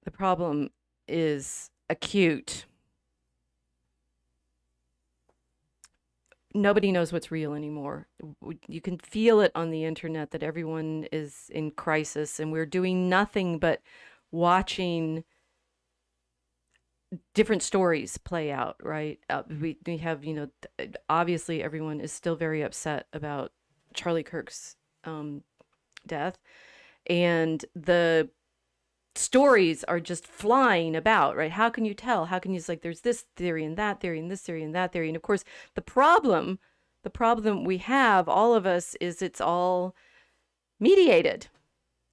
The problem is acute. Nobody knows what's real anymore. You can feel it on the internet that everyone is in crisis, and we're doing nothing but watching different stories play out, right? We have, obviously everyone is still very upset about Charlie Kirk's death, and the stories are just flying about, right? How can you tell? How can you, it's like there's this theory and that theory and this theory and that theory. And of course, the problem we have, all of us, is it's all mediated.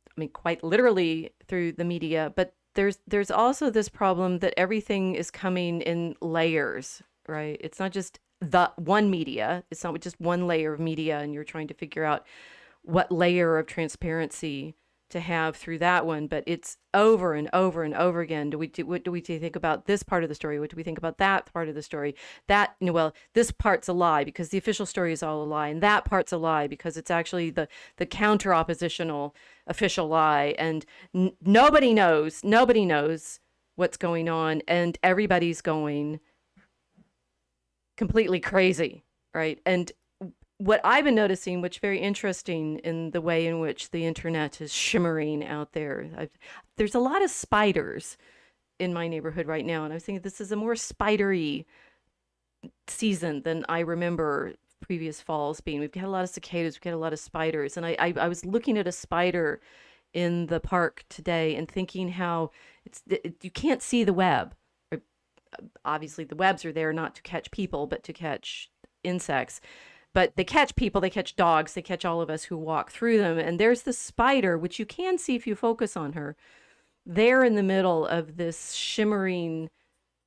I mean, quite literally through the media, but there's also this problem that everything is coming in layers, right? It's not just the one media. It's not just one layer of media, and you're trying to figure out what layer of transparency to have through that one, but it's over and over and over again. What do we think about this part of the story? What do we think about that part of the story? That, well, this part's a lie because the official story is all a lie, and that part's a lie because it's actually the counter oppositional official lie, and nobody knows what's going on, and everybody's going completely crazy, right? And what I've been noticing, which is very interesting in the way in which the internet is shimmering out there, there's a lot of spiders in my neighborhood right now. And I was thinking this is a more spidery season than I remember previous falls being. We've got a lot of cicadas, we've got a lot of spiders. And I was looking at a spider in the park today and thinking how you can't see the web. Obviously, the webs are there not to catch people, but to catch insects. But they catch people, they catch dogs, they catch all of us who walk through them. And there's the spider, which you can see if you focus on her, there in the middle of this shimmering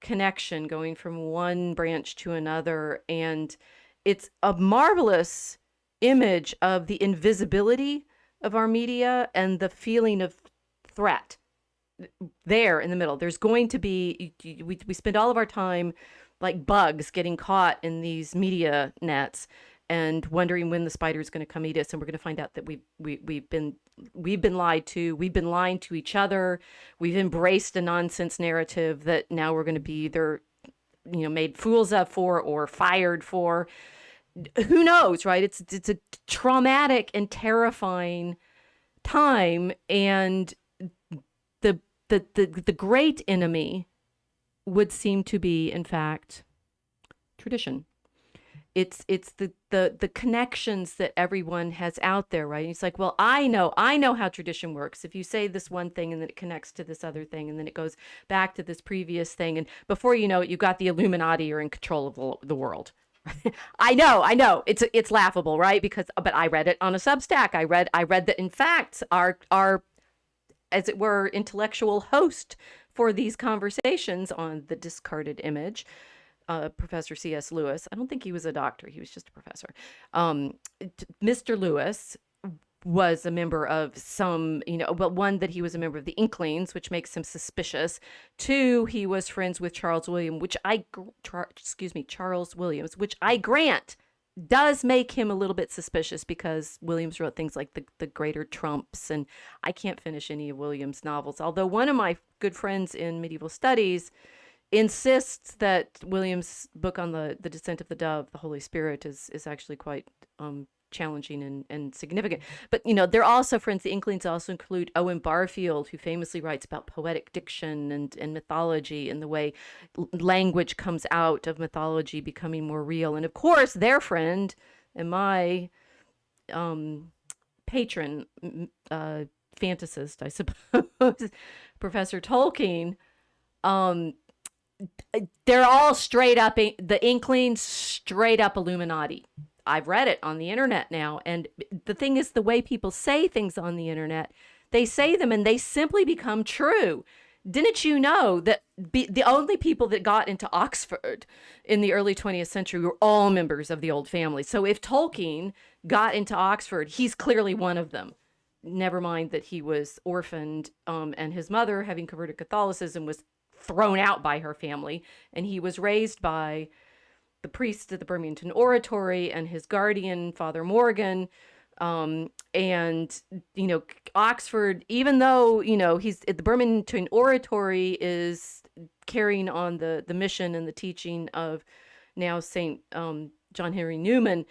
connection going from one branch to another. And it's a marvelous image of the invisibility of our media and the feeling of threat there in the middle. There's going to be, we spend all of our time like bugs getting caught in these media nets and wondering when the spider is going to come eat us, and we're going to find out that we've been lied to. We've been lying to each other. We've embraced a nonsense narrative that now we're going to be either made fools of for or fired for. Who knows, right? It's a traumatic and terrifying time, and the great enemy would seem to be, in fact, tradition. It's the connections that everyone has out there, right? And it's like, well, I know how tradition works. If you say this one thing and then it connects to this other thing and then it goes back to this previous thing, and before you know it, you got the Illuminati are in control of the world. I know it's laughable, right? But I read it on a Substack. I read that in fact our as it were intellectual host for these conversations on the discarded image, Professor C.S. Lewis. I don't think he was a doctor. He was just a professor. Mr. Lewis was a member of some, but one, that he was a member of the Inklings, which makes him suspicious. Two, he was friends with Charles Williams, Charles Williams, which I grant does make him a little bit suspicious because Williams wrote things like the Greater Trumps, and I can't finish any of Williams' novels. Although one of my good friends in medieval studies insists that Williams' book on the descent of the dove, the Holy Spirit, is actually quite challenging and significant. But they're also friends. The Inklings also include Owen Barfield, who famously writes about poetic diction and mythology and the way language comes out of mythology becoming more real. And of course, their friend and my patron fantasist, I suppose, Professor Tolkien. They're all straight up, the Inklings, straight up Illuminati. I've read it on the internet now. And the thing is, the way people say things on the internet, they say them and they simply become true. Didn't you know that the only people that got into Oxford in the early 20th century were all members of the old family? So if Tolkien got into Oxford, he's clearly one of them. Never mind that he was orphaned, and his mother, having converted Catholicism, was thrown out by her family, and he was raised by the priest at the Birmingham Oratory and his guardian, Father Morgan, And, Oxford, even though, he's the Birmingham Oratory is carrying on the mission and the teaching of now St. John Henry Newman,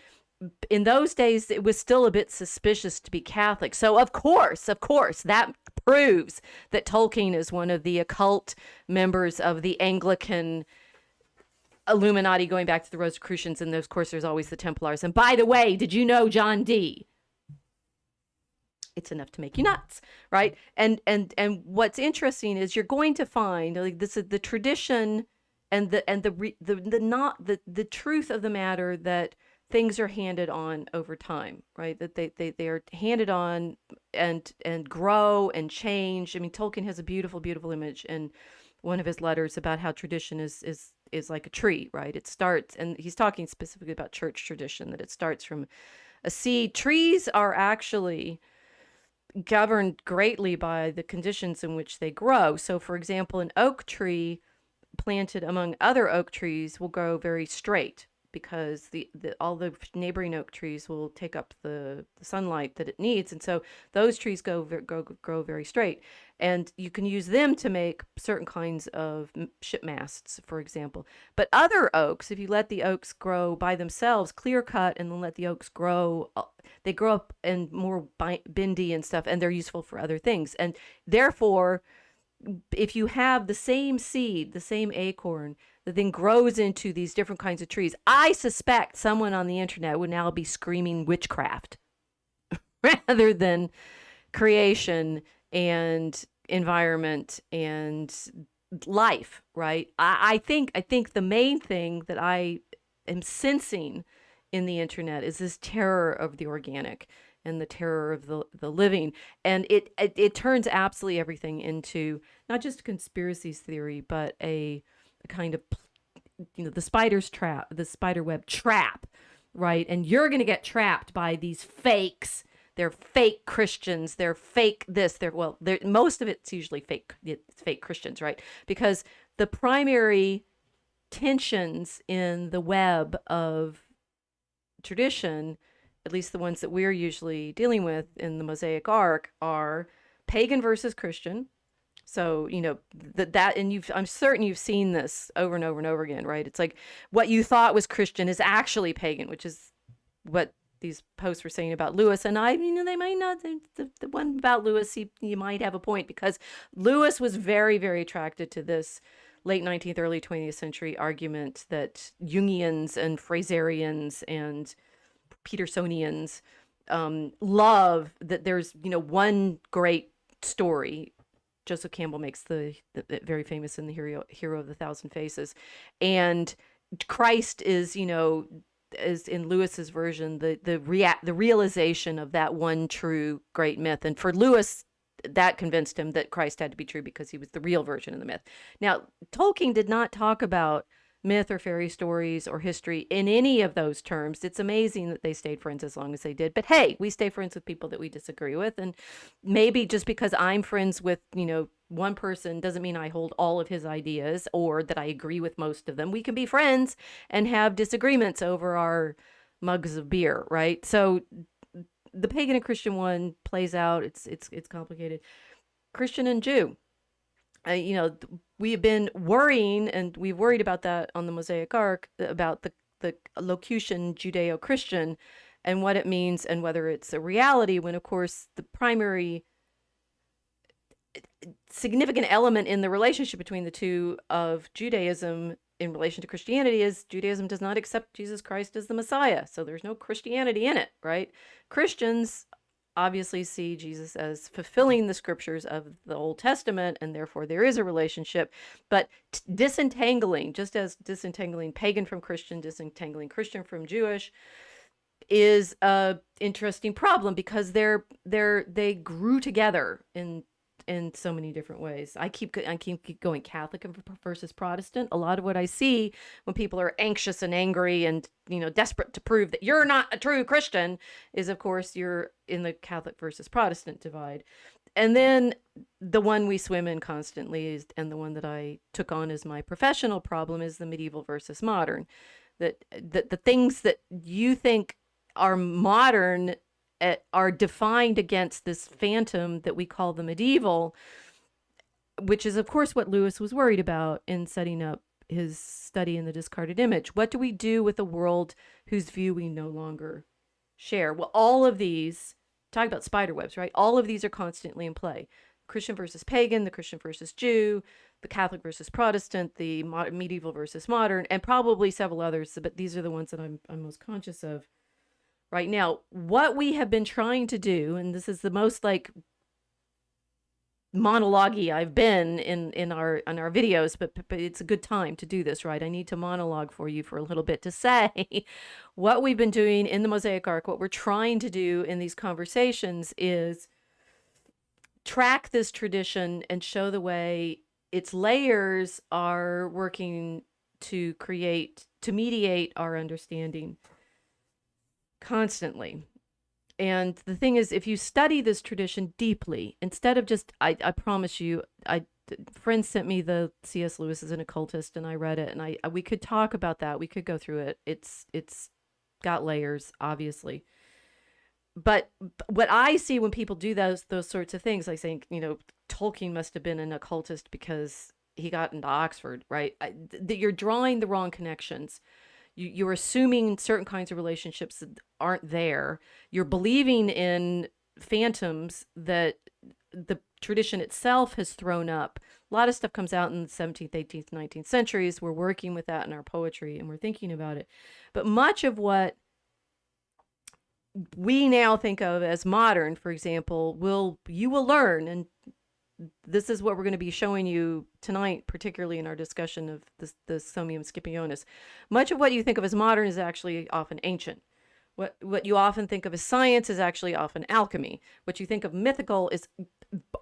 in those days, it was still a bit suspicious to be Catholic. So, of course, that proves that Tolkien is one of the occult members of the Anglican Illuminati, going back to the Rosicrucians. And of course, there's always the Templars. And by the way, did you know John Dee? It's enough to make you nuts, right? And what's interesting is you're going to find, like, this is the tradition and the truth of the matter, that things are handed on over time, right? That they are handed on and grow and change. I mean, Tolkien has a beautiful, beautiful image in one of his letters about how tradition is like a tree, right? It starts, and he's talking specifically about church tradition, that it starts from a seed. Trees are actually governed greatly by the conditions in which they grow. So, for example, an oak tree planted among other oak trees will grow very straight, because all the neighboring oak trees will take up the sunlight that it needs, and so those trees grow very straight. And you can use them to make certain kinds of ship masts, for example. But other oaks, if you let the oaks grow by themselves, clear cut, and then let the oaks grow, they grow up and more bendy and stuff, and they're useful for other things. And therefore, if you have the same seed, the same acorn, that then grows into these different kinds of trees, I suspect someone on the internet would now be screaming witchcraft rather than creation and environment and life, right? I think the main thing that I am sensing in the internet is this terror of the organic and the terror of the living. And it turns absolutely everything into not just a conspiracy theory, but a kind of, the spider web trap, right? And you're going to get trapped by these fakes. They're fake Christians. They're fake this. Most of it's usually fake. It's fake Christians, right? Because the primary tensions in the web of tradition, at least the ones that we're usually dealing with in the Mosaic Ark, are pagan versus Christian. So, I'm certain you've seen this over and over and over again, right? It's like what you thought was Christian is actually pagan, which is what these posts were saying about Lewis. And they might not, the one about Lewis, you might have a point, because Lewis was very, very attracted to this late 19th, early 20th century argument that Jungians and Fraserians and Petersonians love, that there's, one great story. Joseph Campbell makes the very famous in the Hero of the Thousand Faces. And Christ is, is in Lewis's version, the realization of that one true great myth. And for Lewis, that convinced him that Christ had to be true because he was the real version of the myth. Now, Tolkien did not talk about myth or fairy stories or history in any of those terms. It's amazing that they stayed friends as long as they did. But hey, we stay friends with people that we disagree with. And maybe just because I'm friends with, one person doesn't mean I hold all of his ideas or that I agree with most of them. We can be friends and have disagreements over our mugs of beer, right? So the pagan and Christian one plays out. It's complicated. Christian and Jew. We have been worrying, and we've worried about that on the Mosaic Ark, about the locution Judeo-Christian and what it means and whether it's a reality, when, of course, the primary significant element in the relationship between the two of Judaism in relation to Christianity is Judaism does not accept Jesus Christ as the Messiah. So there's no Christianity in it, right? Christians obviously see Jesus as fulfilling the scriptures of the Old Testament, and therefore there is a relationship. But disentangling, just as disentangling pagan from Christian, disentangling Christian from Jewish, is a interesting problem, because they grew together in so many different ways. I keep going Catholic versus Protestant. A lot of what I see when people are anxious and angry and, desperate to prove that you're not a true Christian is, of course, you're in the Catholic versus Protestant divide. And then the one we swim in constantly is, and the one that I took on as my professional problem, is the medieval versus modern. That the things that you think are modern are defined against this phantom that we call the medieval, which is, of course, what Lewis was worried about in setting up his study in the discarded image. What do we do with a world whose view we no longer share? Well, all of these, talk about spider webs, right? All of these are constantly in play. Christian versus pagan, the Christian versus Jew, the Catholic versus Protestant, the medieval versus modern, and probably several others, but these are the ones that I'm most conscious of right now. What we have been trying to do, and this is the most like monologue-y I've been in our videos, but it's a good time to do this, right? I need to monologue for you for a little bit to say what we've been doing in the Mosaic Ark. What we're trying to do in these conversations is track this tradition and show the way its layers are working to mediate our understanding constantly. And the thing is, if you study this tradition deeply, instead of just, I promise you, friends sent me the C.S. Lewis is an occultist, and I read it, and we could talk about that. We could go through it. It's got layers, obviously. But what I see when people do those sorts of things, like saying, Tolkien must have been an occultist because he got into Oxford, right? That you're drawing the wrong connections. You're assuming certain kinds of relationships that aren't there. You're believing in phantoms that the tradition itself has thrown up. A lot of stuff comes out in the 17th, 18th, 19th centuries. We're working with that in our poetry and we're thinking about it. But much of what we now think of as modern, for example, you will learn, and this is what we're going to be showing you tonight, particularly in our discussion of the Somnium Scipionis. Much of what you think of as modern is actually often ancient. What you often think of as science is actually often alchemy. What you think of mythical is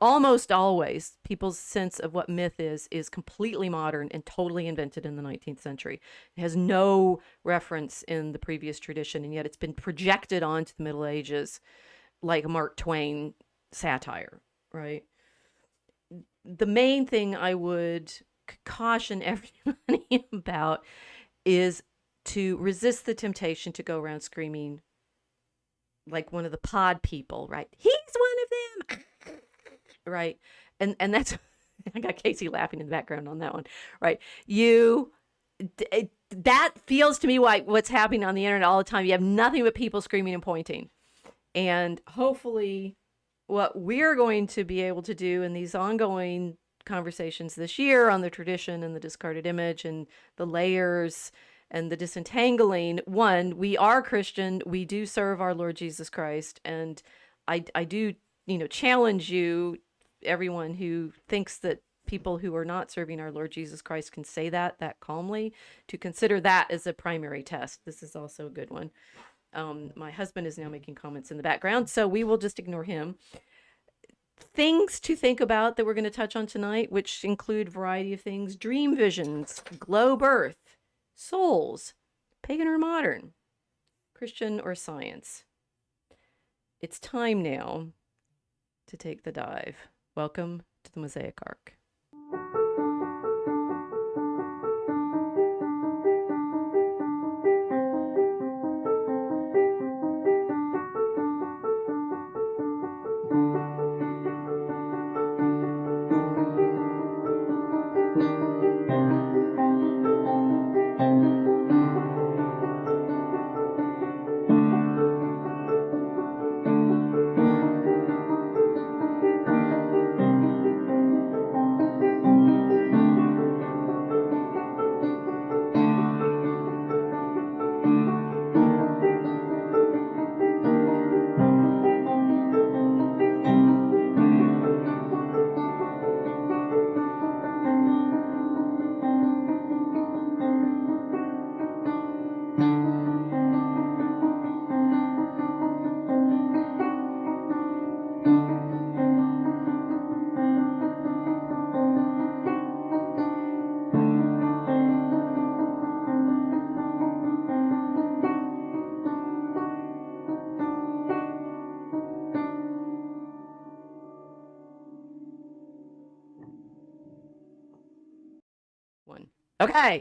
almost always, people's sense of what myth is completely modern and totally invented in the 19th century. It has no reference in the previous tradition, and yet it's been projected onto the Middle Ages like a Mark Twain satire, right? The main thing I would caution everybody about is to resist the temptation to go around screaming like one of the pod people, right? He's one of them, right? And that's, I got Casey laughing in the background on that one, right? That feels to me like what's happening on the internet all the time. You have nothing but people screaming and pointing. And hopefully what we're going to be able to do in these ongoing conversations this year on the tradition and the discarded image and the layers and the disentangling, one, we are Christian, we do serve our Lord Jesus Christ, and I do, challenge you, everyone who thinks that people who are not serving our Lord Jesus Christ can say that calmly, to consider that as a primary test. This is also a good one. My husband is now making comments in the background, so we will just ignore him. Things to think about that we're going to touch on tonight, which include a variety of things: dream visions, glow birth, souls, pagan or modern, Christian or science. It's time now to take the dive. Welcome to the Mosaic Ark.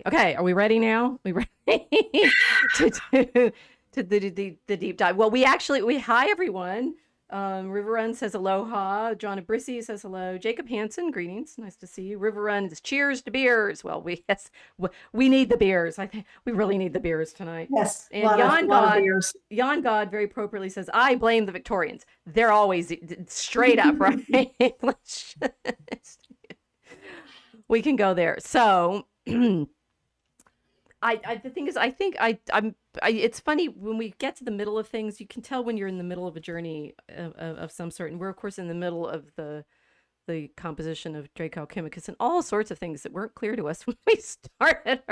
Okay. Are we ready now? We ready to to the deep dive. Well, we hi everyone. River Run says aloha. John Abrisi says hello. Jacob Hansen, greetings. Nice to see you. River Run is cheers to beers. Well, we need the beers. I think we really need the beers tonight. Yes, And a lot of beers. Jan God very appropriately says, I blame the Victorians. They're always straight up, right? We can go there. So the thing is, I think it's funny when we get to the middle of things, you can tell when you're in the middle of a journey of some sort. And we're of course in the middle of the composition of Draco Alchemicus, and all sorts of things that weren't clear to us when we started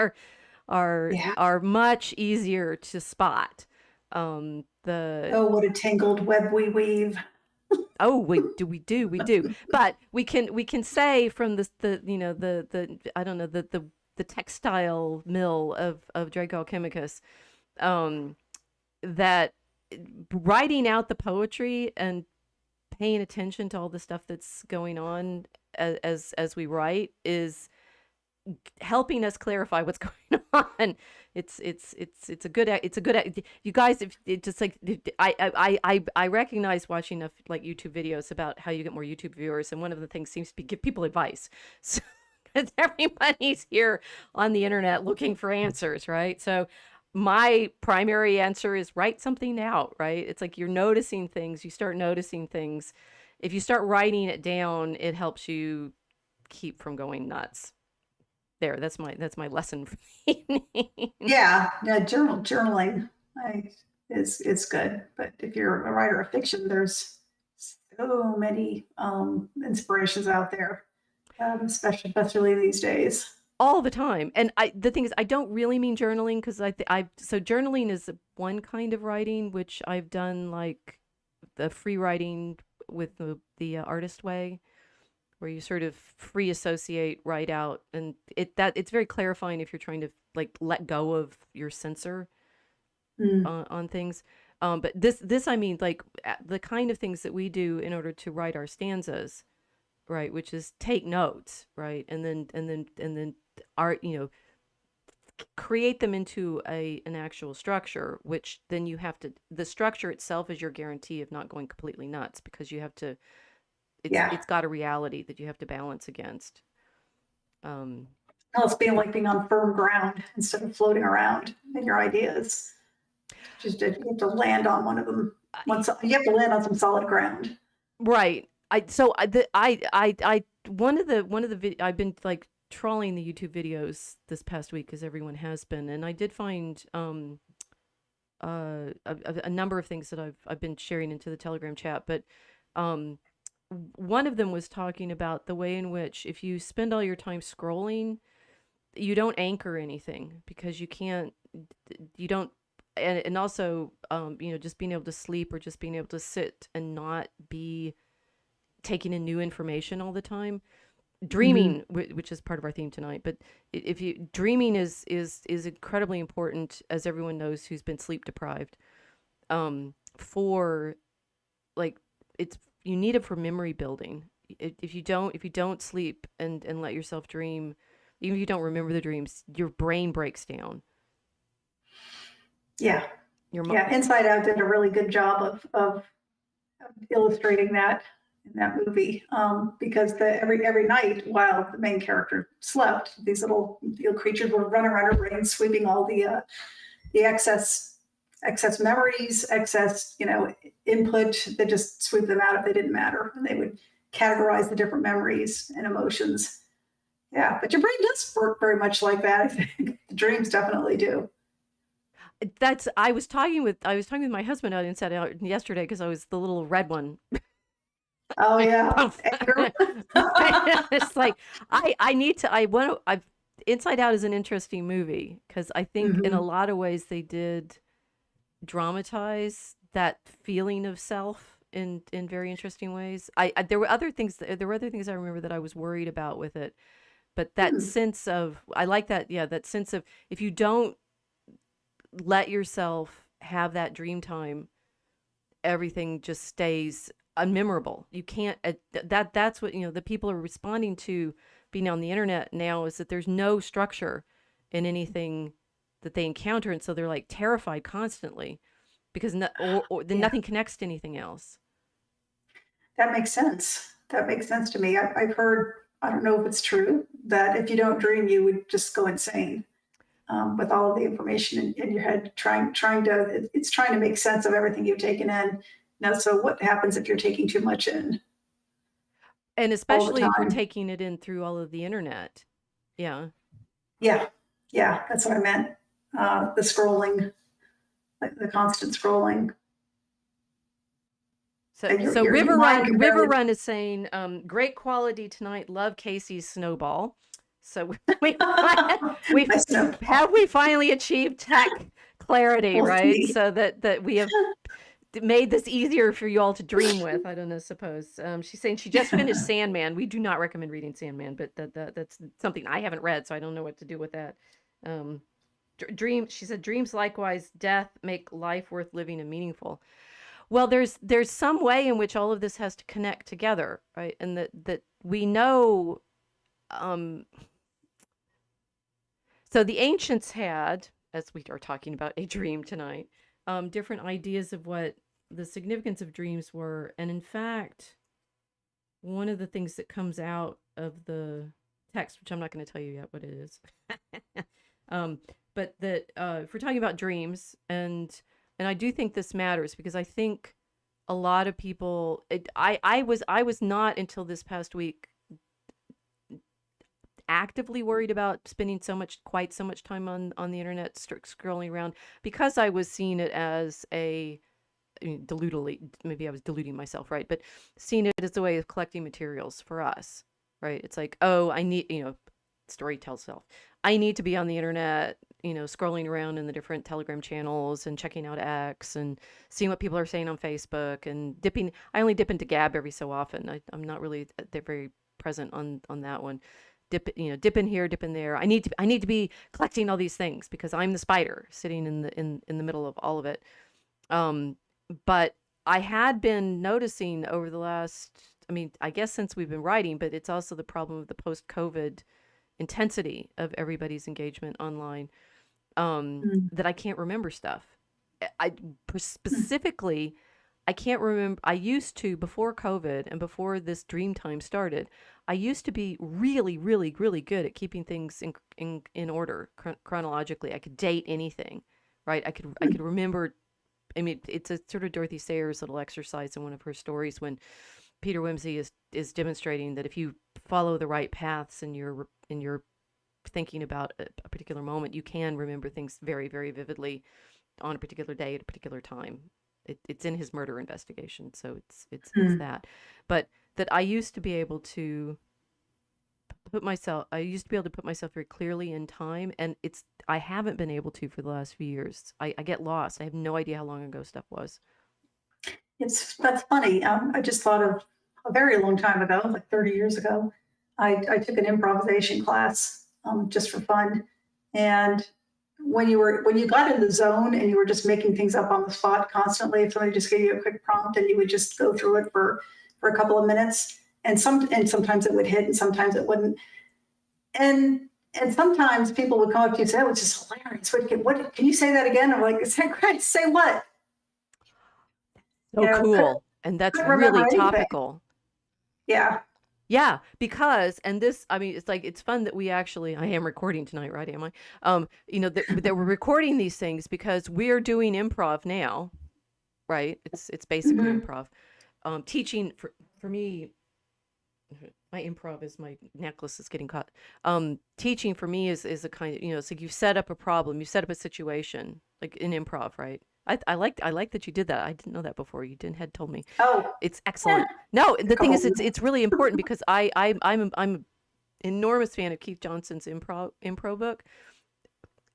are much easier to spot. Oh, what a tangled web we weave. Oh, we do. But we can say from the I don't know, the textile mill of Draco Alchemicus, that writing out the poetry and paying attention to all the stuff that's going on as we write is helping us clarify what's going on. It's a good you guys, if it just like I recognize watching enough like YouTube videos about how you get more YouTube viewers, and one of the things seems to be give people advice. So because everybody's here on the internet looking for answers, right? So my primary answer is write something out, right? It's like you're noticing things, you start noticing things. If you start writing it down, it helps you keep from going nuts. There, that's my lesson for the evening. Yeah, journaling is good. But if you're a writer of fiction, there's so many inspirations out there, especially these days. All the time. And the thing is, I don't really mean journaling, because so journaling is one kind of writing, which I've done like the free writing with the artist way, where you sort of free associate, write out, and it's very clarifying if you're trying to like let go of your censor on things. But this I mean like the kind of things that we do in order to write our stanzas, right? Which is take notes, right, and then art, create them into an actual structure, which then you have to, the structure itself is your guarantee of not going completely nuts, because you have to, it's got a reality that you have to balance against. It's being on firm ground instead of floating around in your ideas. Just you have to land on one of them. You have to land on some solid ground. Right. I've been like trawling the YouTube videos this past week, as everyone has been, and I did find a number of things that I've been sharing into the Telegram chat, but one of them was talking about the way in which if you spend all your time scrolling, you don't anchor anything, because you don't, and also just being able to sleep, or just being able to sit and not be taking in new information all the time. Dreaming, which is part of our theme tonight, but dreaming is incredibly important, as everyone knows who's been sleep deprived, for like you need it for memory building. If you don't sleep and let yourself dream, even if you don't remember the dreams, your brain breaks down. Yeah. Inside Out did a really good job of illustrating that in that movie, because every night while the main character slept, these little creatures would run around her brain, sweeping all the excess memories, excess input. They just sweep them out if they didn't matter, and they would categorize the different memories and emotions. Yeah, but your brain does work very much like that. I think the dreams definitely do. I was talking with my husband out Inside Out yesterday, because I was the little red one. Oh yeah. It's like Inside Out is an interesting movie, because I think in a lot of ways they did dramatize that feeling of self in very interesting ways. There were other things I remember that I was worried about with it, but that sense of, I like that, that sense of, if you don't let yourself have that dream time, everything just stays unmemorable. You can't, that's what the people are responding to being on the internet now, is that there's no structure in anything that they encounter, and so they're like terrified constantly. because then Yeah, nothing connects to anything else. that makes sense. That makes sense to me. I've heard, I don't know if it's true, that if you don't dream, you would just go insane, with all of the information in your head, it's trying to make sense of everything you've taken in. Now, so what happens if you're taking too much in And all the especially if you're time? taking it in through all of the internet. Yeah. Yeah, yeah, that's what I meant. The scrolling, the constant scrolling. So, And so your mind can River barely. Run is saying, great quality tonight. Love Casey's snowball. So we we My snowball. we finally achieved tech clarity, We'll right? see. So that we have made this easier for you all to dream with. I don't know, suppose. She's saying she just finished Sandman. We do not recommend reading Sandman, but that's something I haven't read, so I don't know what to do with that. Um, she said, dreams likewise, death make life worth living and meaningful. Well, there's some way in which all of this has to connect together, right? And that we know. Um, so the ancients had, as we are talking about a dream tonight, different ideas of what the significance of dreams were, and in fact, one of the things that comes out of the text, which I'm not going to tell you yet what it is, um, but that if we're talking about dreams, and I do think this matters because I think a lot of people, I was not until this past week actively worried about spending quite so much time on the internet, scrolling around, because I was seeing it as deludely, maybe I was deluding myself, right? But seeing it as a way of collecting materials for us, right? It's like, oh, I need, story tells self. I need to be on the internet, scrolling around in the different Telegram channels and checking out X and seeing what people are saying on Facebook and dipping. I only dip into Gab every so often. I'm not really they're very present on that one. Dip in here, dip in there. I need to be collecting all these things because I'm the spider sitting in the middle of all of it. Um, but I had been noticing over the last, I mean, I guess since we've been writing, but it's also the problem of the post-COVID intensity of everybody's engagement online, Mm, that I can't remember stuff. I mm, specifically, I can't remember. I used to, before COVID and before this dream time started, I used to be really, really, really good at keeping things in order chronologically. I could date anything, right? I mm. could remember. I mean, it's a sort of Dorothy Sayers little exercise in one of her stories when Peter Wimsey is demonstrating that if you follow the right paths in your thinking about a particular moment, you can remember things very, very vividly on a particular day at a particular time. It's in his murder investigation, so it's Mm. that. But that I used to be able to put myself very clearly in time, and I haven't been able to for the last few years. I get lost. I have no idea how long ago stuff was. That's funny. I just thought of a very long time ago, like 30 years ago. I took an improvisation class, just for fun, and when you got in the zone and you were just making things up on the spot constantly, if somebody just gave you a quick prompt and you would just go through it for a couple of minutes, and sometimes it would hit and sometimes it wouldn't, and and sometimes people would come up to you and say, "That was just hilarious. What can you say that again?" I'm like, Say what?" So Couldn't cool. And that's remember really anything. topical. Yeah. Yeah, because, and this, I mean, it's like, it's fun that I am recording tonight, right? Am I? That we're recording these things because we're doing improv now, right? It's basically Mhm. improv. Teaching for me, my improv is my necklace is getting caught. Teaching for me is a kind of, it's like you set up a problem, you set up a situation, like in improv, right? I like that you did that. I didn't know that before. You didn't had told me. Oh, It's yeah, excellent. No, a the thing couple is, people. it's really important because I'm an enormous fan of Keith Johnson's improv book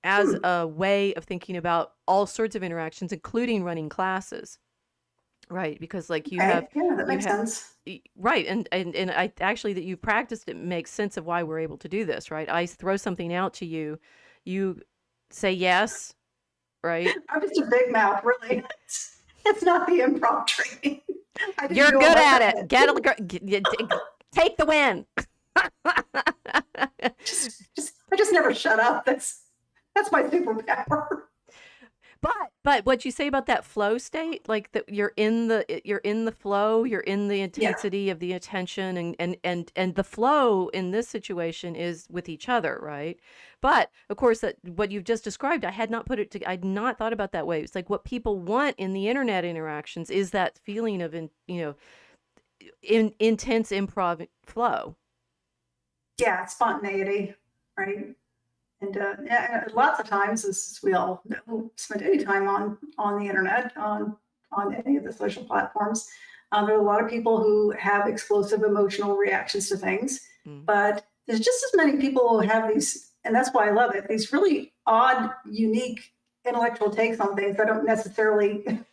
as Hmm. a way of thinking about all sorts of interactions, including running classes, right? Because like Okay, yeah, that you makes have sense. right, and I actually that you've practiced it makes sense of why we're able to do this, right? I throw something out to you, you say yes, right? I'm just a big mouth, really. It's not the improv training. I didn't You're do it good like at that. it. Take the win. I just never shut up. That's my superpower. But But what you say about that flow state, like that you're in the flow, you're in the Yeah, intensity of the attention, and the flow in this situation is with each other, right? But of course, that what you've just described, I had not put it to, I'd not thought about that way. It's like what people want in the internet interactions is that feeling of intense improv flow. yeah, spontaneity, right? And yeah, lots of times, as we all know, spend any time on the internet, on any of the social platforms. There are a lot of people who have explosive emotional reactions to things, Mm. but there's just as many people who have these, and that's why I love it. These really odd, unique intellectual takes on things that don't necessarily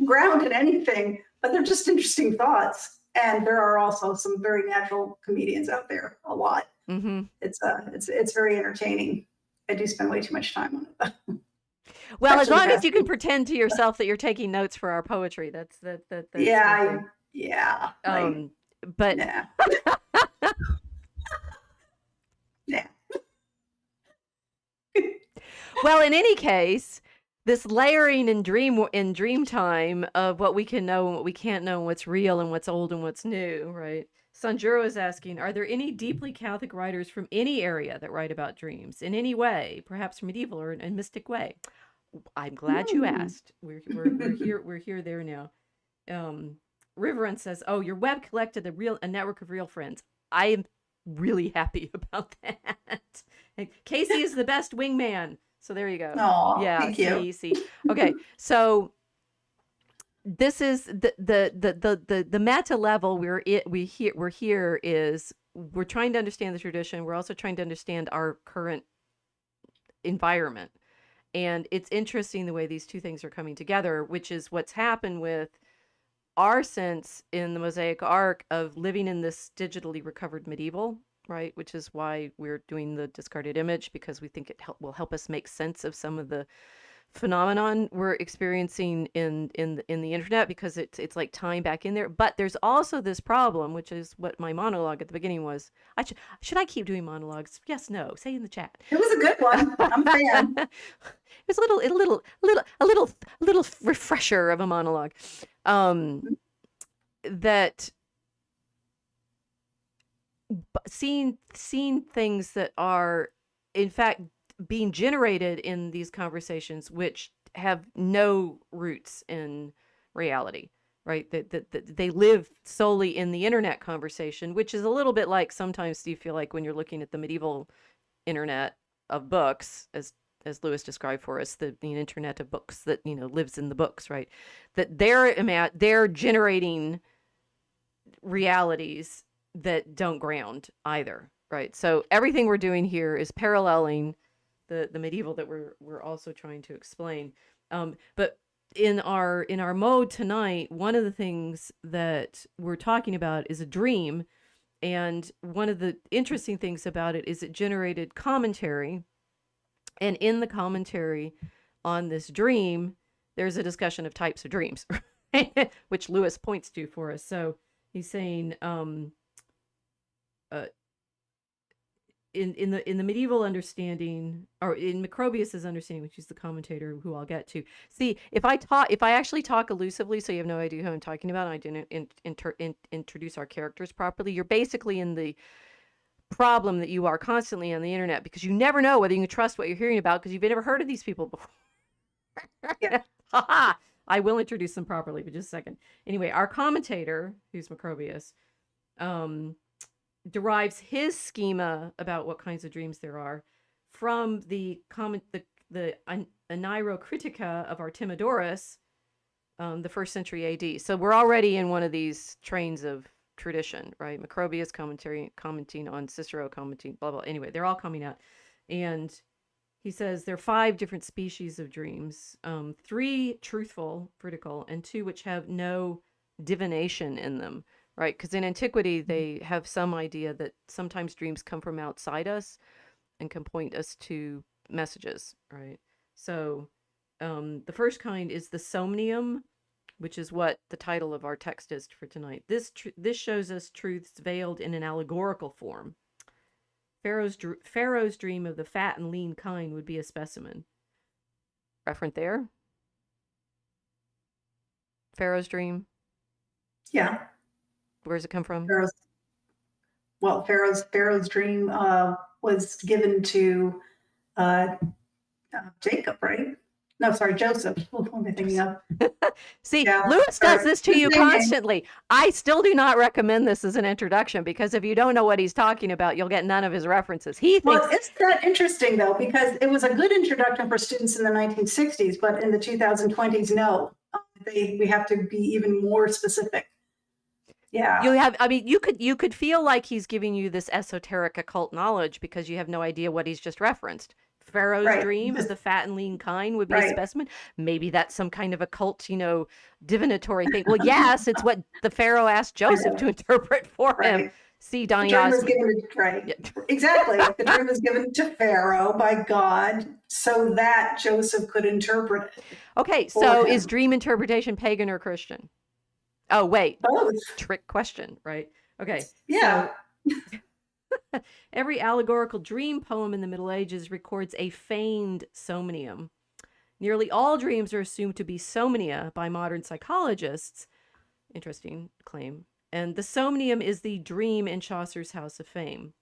ground in anything, but they're just interesting thoughts. And there are also some very natural comedians out there, a lot. Hmm. It's very entertaining. I do spend way too much time on it, Well, as especially the long as past you can week. pretend to yourself that you're taking notes for our poetry, that's Yeah, one thing. yeah, Um, but nah, nah. well, in any case, this layering in dream time of what we can know and what we can't know, and what's real and what's old and what's new, right? Sanjuro is asking, are there any deeply Catholic writers from any area that write about dreams in any way, perhaps medieval or in a mystic way? I'm glad you Hmm. asked. We're here there now. Um, Riverrun says, "Oh, your web collected a network of real friends. I am really happy about that. Casey is the best wingman. So there you go. Oh, Yeah, thank you. see. Okay, so this is the meta level we're here is we're trying to understand the tradition. We're also trying to understand our current environment. And it's interesting the way these two things are coming together, which is what's happened with our sense in the Mosaic Arc of living in this digitally recovered medieval, right? Which is why we're doing the discarded image, because we think it will help us make sense of some of the phenomenon we're experiencing in the internet, because it's like tying back in there. But there's also this problem, which is what my monologue at the beginning was. Should I keep doing monologues? Yes, no. Say in the chat. It was a good one. I'm a fan. It's a little refresher of a monologue. That seeing things that are in fact being generated in these conversations which have no roots in reality, right? That they live solely in the internet conversation, which is a little bit like sometimes you feel like when you're looking at the medieval internet of books, as Lewis described for us, the internet of books that lives in the books, right? That they're generating realities that don't ground either, right? So everything we're doing here is paralleling the medieval that we're also trying to explain. But in our mode tonight, one of the things that we're talking about is a dream, and one of the interesting things about it is it generated commentary, and in the commentary on this dream, there's a discussion of types of dreams, which Lewis points to for us. So he's saying, uh, in the medieval understanding, or in Macrobius's understanding, which is the commentator who I'll get to. See, if I actually talk elusively, so you have no idea who I'm talking about, and I didn't introduce our characters properly, you're basically in the problem that you are constantly on the internet, because you never know whether you can trust what you're hearing about, because you've never heard of these people before. Yeah. Haha. I will introduce them properly, but just a second. Anyway, our commentator, who's Macrobius, derives his schema about what kinds of dreams there are from the Anaerocritica of Artemidorus, the 1st century AD. So we're already in one of these trains of tradition, right? Macrobius commenting on Cicero, commenting, blah, blah. Anyway, they're all coming out. And he says there are 5 different species of dreams, 3 truthful, vertical, and 2 which have no divination in them, right? Because in antiquity, they have some idea that sometimes dreams come from outside us and can point us to messages, right? So the first kind is the Somnium, which is what the title of our text is for tonight. This shows us truths veiled in an allegorical form. Pharaoh's dream of the fat and lean kine would be a specimen. Referent there? Pharaoh's dream? Yeah. Where does it come from? Pharaoh's, well, Pharaoh's dream was given to uh, Jacob, right? No, sorry, Joseph. What am I thinking of? See, Yeah, Lewis does sorry. this to The you same name. constantly. I still do not recommend this as an introduction because if you don't know what he's talking about, you'll get none of his references. He Well, thinks, it's that interesting though, because it was a good introduction for students in the 1960s, but in the 2020s, no. We have to be even more specific. you Yeah, have, I mean, you could feel like he's giving you this esoteric occult knowledge because you have no idea what he's just referenced. Pharaoh's right. dream of Just the fat and lean kine would be a right. specimen. Maybe that's some kind of occult, divinatory thing. Well, yes, it's what the Pharaoh asked I Joseph know, to interpret for him. right. See, The Donny dream was Osmond. given to, right. Yeah. Exactly. The dream was given to Pharaoh by God so that Joseph could interpret it Okay, for so is him. dream interpretation pagan or Christian? Oh, wait, Both. trick question, right? Okay, Yeah. so every allegorical dream poem in the Middle Ages records a feigned somnium. Nearly all dreams are assumed to be somnia by modern psychologists. Interesting claim. And the somnium is the dream in Chaucer's House of Fame.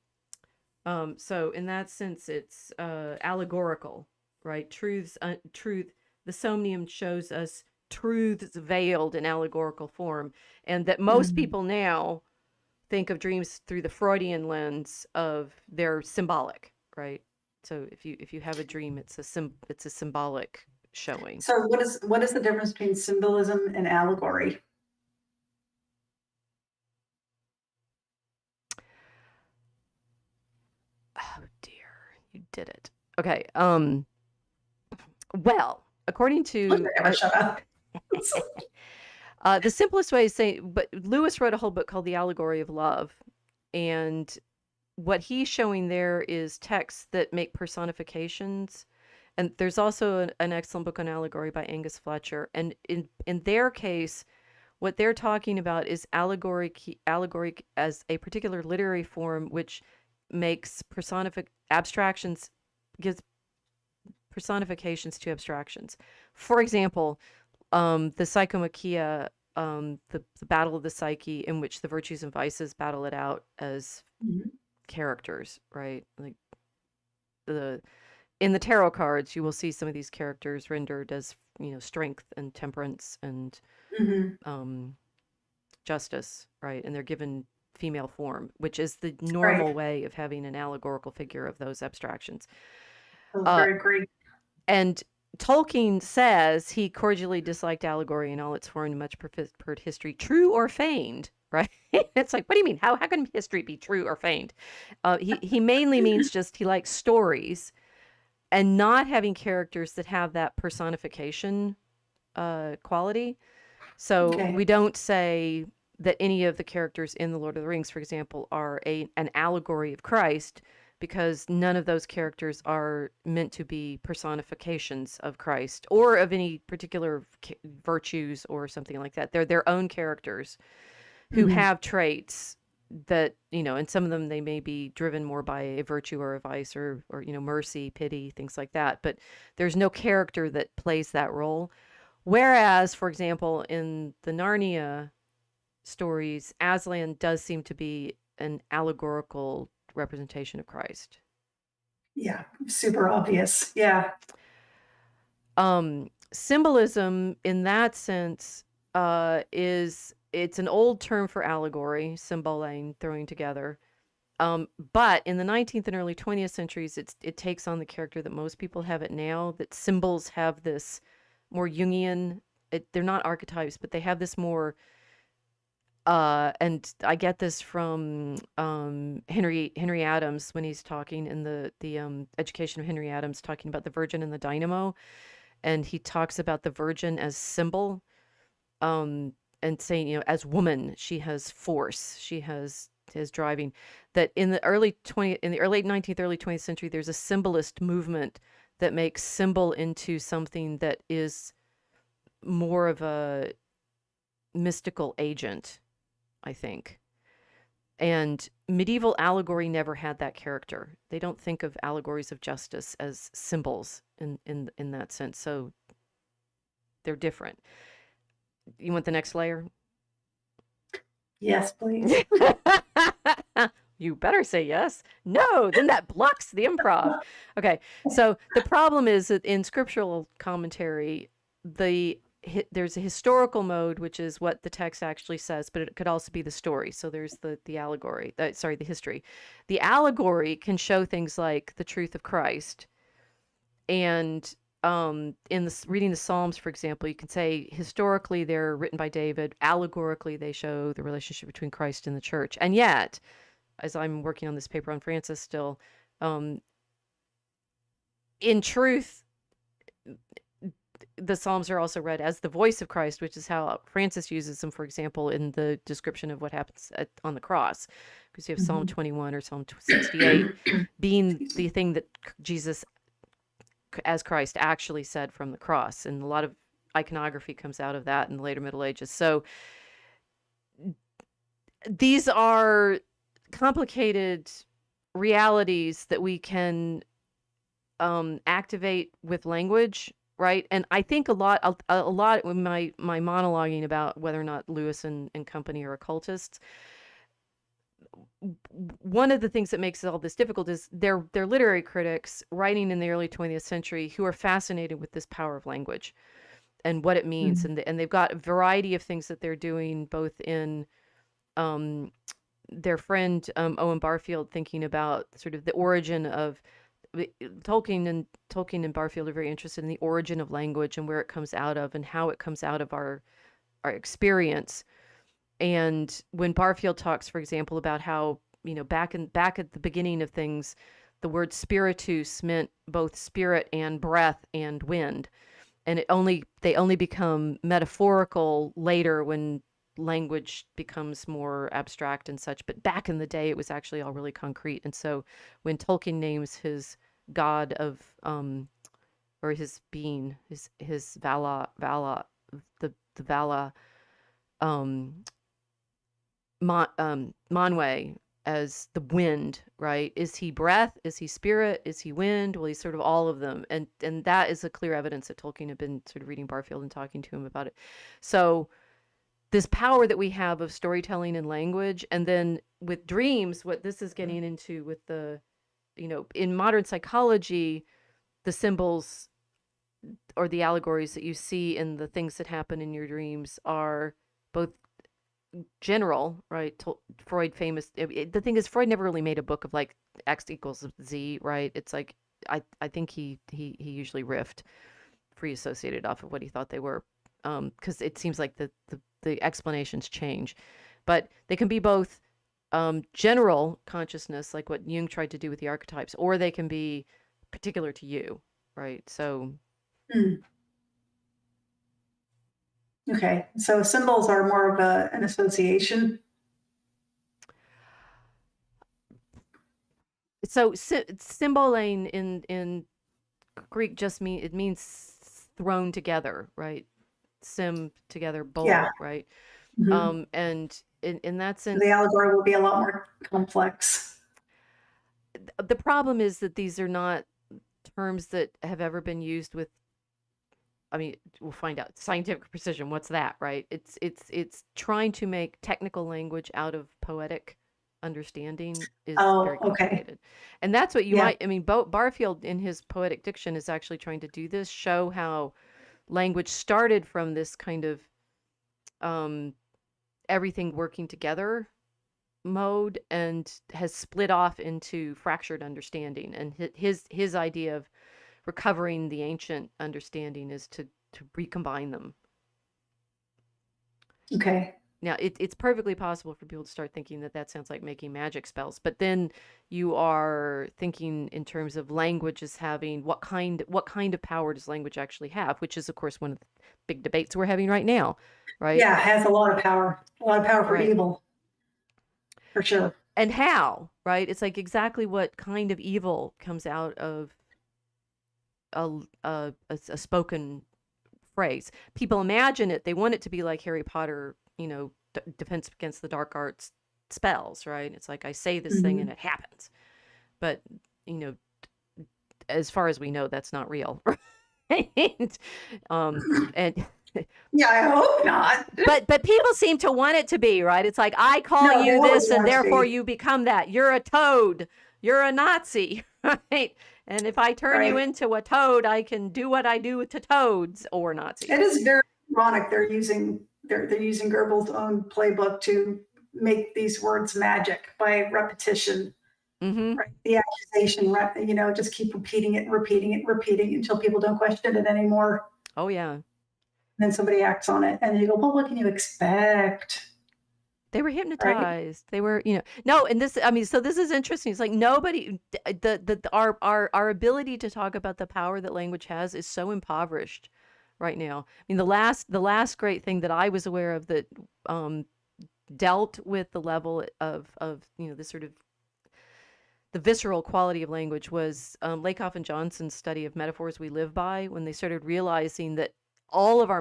So in that sense, it's allegorical, right? Truth. The somnium shows us truths veiled in allegorical form, and that most Mhm. people now think of dreams through the Freudian lens of they're symbolic, right? So if you have a dream, it's a symbolic showing. So what is the difference between symbolism and allegory? Oh dear, you did it. Okay. Well, according Look, to I never shut up. the simplest way is say, but Lewis wrote a whole book called The Allegory of Love, and what he's showing there is texts that make personifications. And there's also an excellent book on allegory by Angus Fletcher. And in their case, what they're talking about is allegoric as a particular literary form which makes abstractions, gives personifications to abstractions. For example, the Psychomachia, the battle of the psyche, in which the virtues and vices battle it out as Mhm. characters, right? Like the in the tarot cards, you will see some of these characters rendered as strength and temperance and Mhm. um, justice, right? And they're given female form, which is the Right. normal way of having an allegorical figure of those abstractions. That was Uh, very Greek. and Tolkien says he cordially disliked allegory in all its foreign, much preferred history, true or feigned. Right? It's like, what do you mean? How can history be true or feigned? He mainly means just he likes stories and not having characters that have that personification quality. So Okay. we don't say that any of the characters in The Lord of the Rings, for example, are an allegory of Christ, because none of those characters are meant to be personifications of Christ or of any particular virtues or something like that. They're their own characters who Mhm. have traits that, and some of them they may be driven more by a virtue or a vice or mercy, pity, things like that. But there's no character that plays that role. Whereas, for example, in the Narnia stories, Aslan does seem to be an allegorical representation of Christ. Yeah, super obvious. Yeah. Symbolism in that sense it's an old term for allegory, symbolane, throwing together. But in the 19th and early 20th centuries, it takes on the character that most people have it now, that symbols have this more Jungian, they're not archetypes, but they have this more, and I get this from Henry Adams when he's talking in the Education of Henry Adams, talking about the Virgin and the dynamo, and he talks about the Virgin as symbol, um, and saying, as woman, she has force, she has driving. That in the late 19th, early 20th century, there's a symbolist movement that makes symbol into something that is more of a mystical agent, I think. And medieval allegory never had that character. They don't think of allegories of justice as symbols in that sense. So they're different. You want the next layer? Yes, please. You better say yes. No, then that blocks the improv. Okay, so the problem is that in scriptural commentary, there's a historical mode, which is what the text actually says, but it could also be the story. So there's the allegory, the history. The allegory can show things like the truth of Christ, and in reading the Psalms, for example, you can say historically they're written by David, allegorically they show the relationship between Christ and the church, and yet, as I'm working on this paper on Francis still, in truth, the Psalms are also read as the voice of Christ, which is how Francis uses them, for example, in the description of what happens on the cross. Because you have Psalm 21 or Psalm 68 being the thing that Jesus, as Christ, actually said from the cross. And a lot of iconography comes out of that in the later Middle Ages. So these are complicated realities that we can activate with language, right? And I think a lot with my monologuing about whether or not Lewis and company are occultists, one of the things that makes all this difficult is they're literary critics writing in the early 20th century who are fascinated with this power of language and what it means. And they've got a variety of things that they're doing, both in their friend Owen Barfield, thinking about sort of the origin of Tolkien and Barfield are very interested in the origin of language and where it comes out of and how it comes out of our experience. And when Barfield talks, for example, about how, back at the beginning of things, the word spiritus meant both spirit and breath and wind. And they only become metaphorical later when language becomes more abstract and such, but back in the day it was actually all really concrete. And so when Tolkien names his god of or his being, his Vala Manwe as the wind, right? Is he breath? Is he spirit? Is he wind? Well, he's sort of all of them. And that is a clear evidence that Tolkien had been sort of reading Barfield and talking to him about it. So this power that we have of storytelling and language, and then with dreams, what this is getting into with the, in modern psychology, the symbols or the allegories that you see in the things that happen in your dreams are both general, right? Freud famous. The thing is, Freud never really made a book of like X equals Z, right? It's like I think he usually riffed, free associated off of what he thought they were, because it seems like the explanations change, but they can be both general consciousness, like what Jung tried to do with the archetypes, or they can be particular to you, right? So. Okay, so symbols are more of an association. So symboline in Greek just means thrown together, right? Sim together, bowl, Yeah. right? Mm-hmm. And in that sense, the allegory will be a lot more complex. The problem is that these are not terms that have ever been used with, I mean, we'll find out. Scientific precision, what's that, right? It's trying to make technical language out of poetic understanding is very complicated. Okay. And that's what you might, I mean, Barfield in his poetic diction is actually trying to do this, show how language started from this kind of everything working together mode and has split off into fractured understanding. And his idea of recovering the ancient understanding is to recombine them. Okay. Now, it's perfectly possible for people to start thinking that sounds like making magic spells, but then you are thinking in terms of language as having what kind of power does language actually have, which is, of course, one of the big debates we're having right now, right? Yeah, it has a lot of power for evil, for sure. And how, right? It's like exactly what kind of evil comes out of a spoken phrase. People imagine it, they want it to be like Harry Potter, defense against the dark arts spells, right? It's like I say this thing and it happens. But, as far as we know, that's not real. Right? And Yeah, I hope not. But people seem to want it to be, right? It's like, I call No, they you always this and want it to therefore be. you become that. You're a toad. You're a Nazi, right? And if I turn you Right. into a toad, I can do what I do to toads or Nazis. It is very ironic. They're using Goebbels' own playbook to make these words magic by repetition. Mm-hmm. Right. The accusation, just keep repeating it, repeating it, repeating it until people don't question it anymore. Oh, yeah. And then somebody acts on it, and you go, "Well, what can you expect?" They were Right? hypnotized. They were, no, and this, I mean, so this is interesting. It's like nobody, our ability to talk about the power that language has is so impoverished right now. I mean, the last great thing that I was aware of that um, dealt with the level of the sort of the visceral quality of language was Lakoff and Johnson's study of metaphors we live by, when they started realizing that all of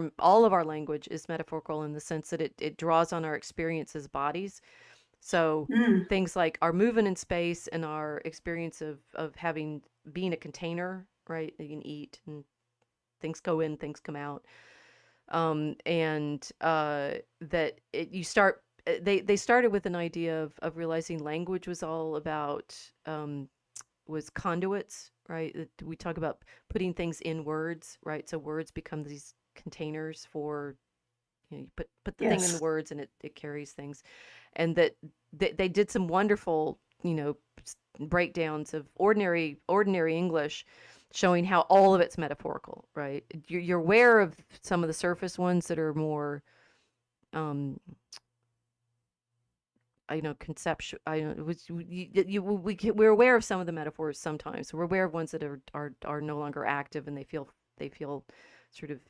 our language is metaphorical in the sense that it draws on our experience as bodies. So Mm. things like our movement in space and our experience of being a container, right? You can eat and things go in, things come out. And that you start they started with an idea of realizing language was all about was conduits, right? We talk about putting things in words, right? So words become these containers for, you put the thing in the Yes. words and it carries things. And that they did some wonderful, breakdowns of ordinary English, showing how all of it's metaphorical, right? You're aware of some of the surface ones that are more um conceptual. I know we're aware of some of the metaphors sometimes. We're aware of ones that are no longer active, and they feel sort of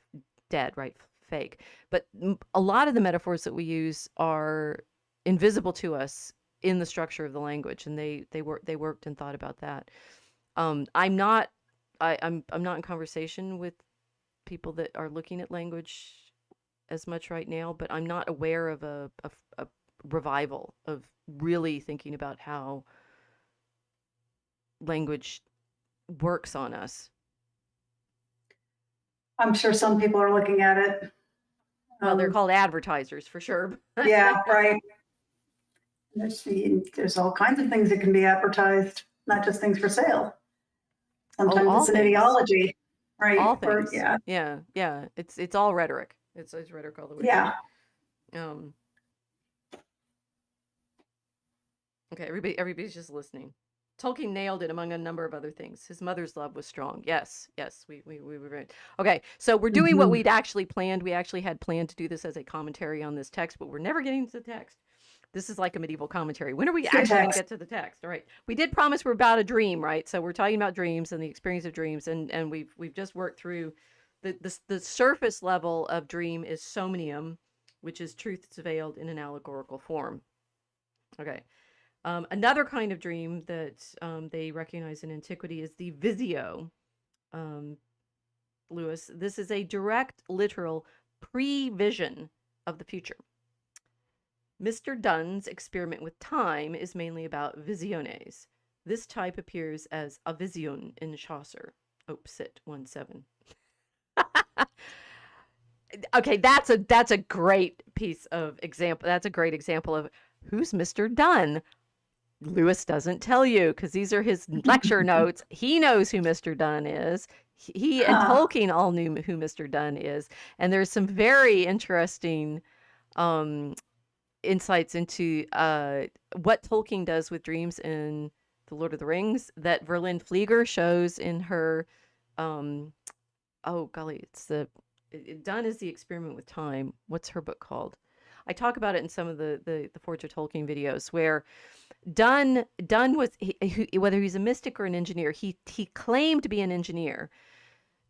dead, right? Fake. But a lot of the metaphors that we use are invisible to us in the structure of the language, and they worked and thought about that. I'm not I'm not in conversation with people that are looking at language as much right now, but I'm not aware of a revival of really thinking about how language works on us. I'm sure some people are looking at it. Well, they're Um, called advertisers for sure. yeah, right. There's all kinds of things that can be advertised, not just things for sale. Oh, Sometimes all it's an things. ideology, All right? Or things. yeah, Yeah, yeah. It's all rhetoric. It's rhetoric all the way through. yeah. Um, okay, everybody's just listening. Tolkien nailed it among a number of other things. His mother's love was strong. Yes, yes, we were right. Okay, so we're doing what Mhm. we'd actually planned. We actually had planned to do this as a commentary on this text, but we're never getting to the text. This is like a medieval commentary. When are we It's good actually going to text. get to the text? All right. We did promise we're about a dream, right? So we're talking about dreams and the experience of dreams, and we've just worked through the surface level of dream is somnium, which is truth that's veiled in an allegorical form. Okay. Another kind of dream that they recognize in antiquity is the visio. Um, Lewis, this is a direct, literal prevision of the future. Mr. Dunn's experiment with time is mainly about visiones. This type appears as a vision in Chaucer, Op. Cit. 1-7. Okay, that's a great piece of example. That's a great example of who's Mr. Dunn. Lewis doesn't tell you because these are his lecture notes. He knows who Mr. Dunn is. He and Huh. Tolkien all knew who Mr. Dunn is, and there's some very interesting um, insights into what Tolkien does with dreams in The Lord of the Rings that Verlyn Flieger shows in her oh golly, it's Done is the Experiment with Time. What's her book called? I talk about it in some of the Forge of Tolkien videos where Dunn was whether he's a mystic or an engineer, he claimed to be an engineer,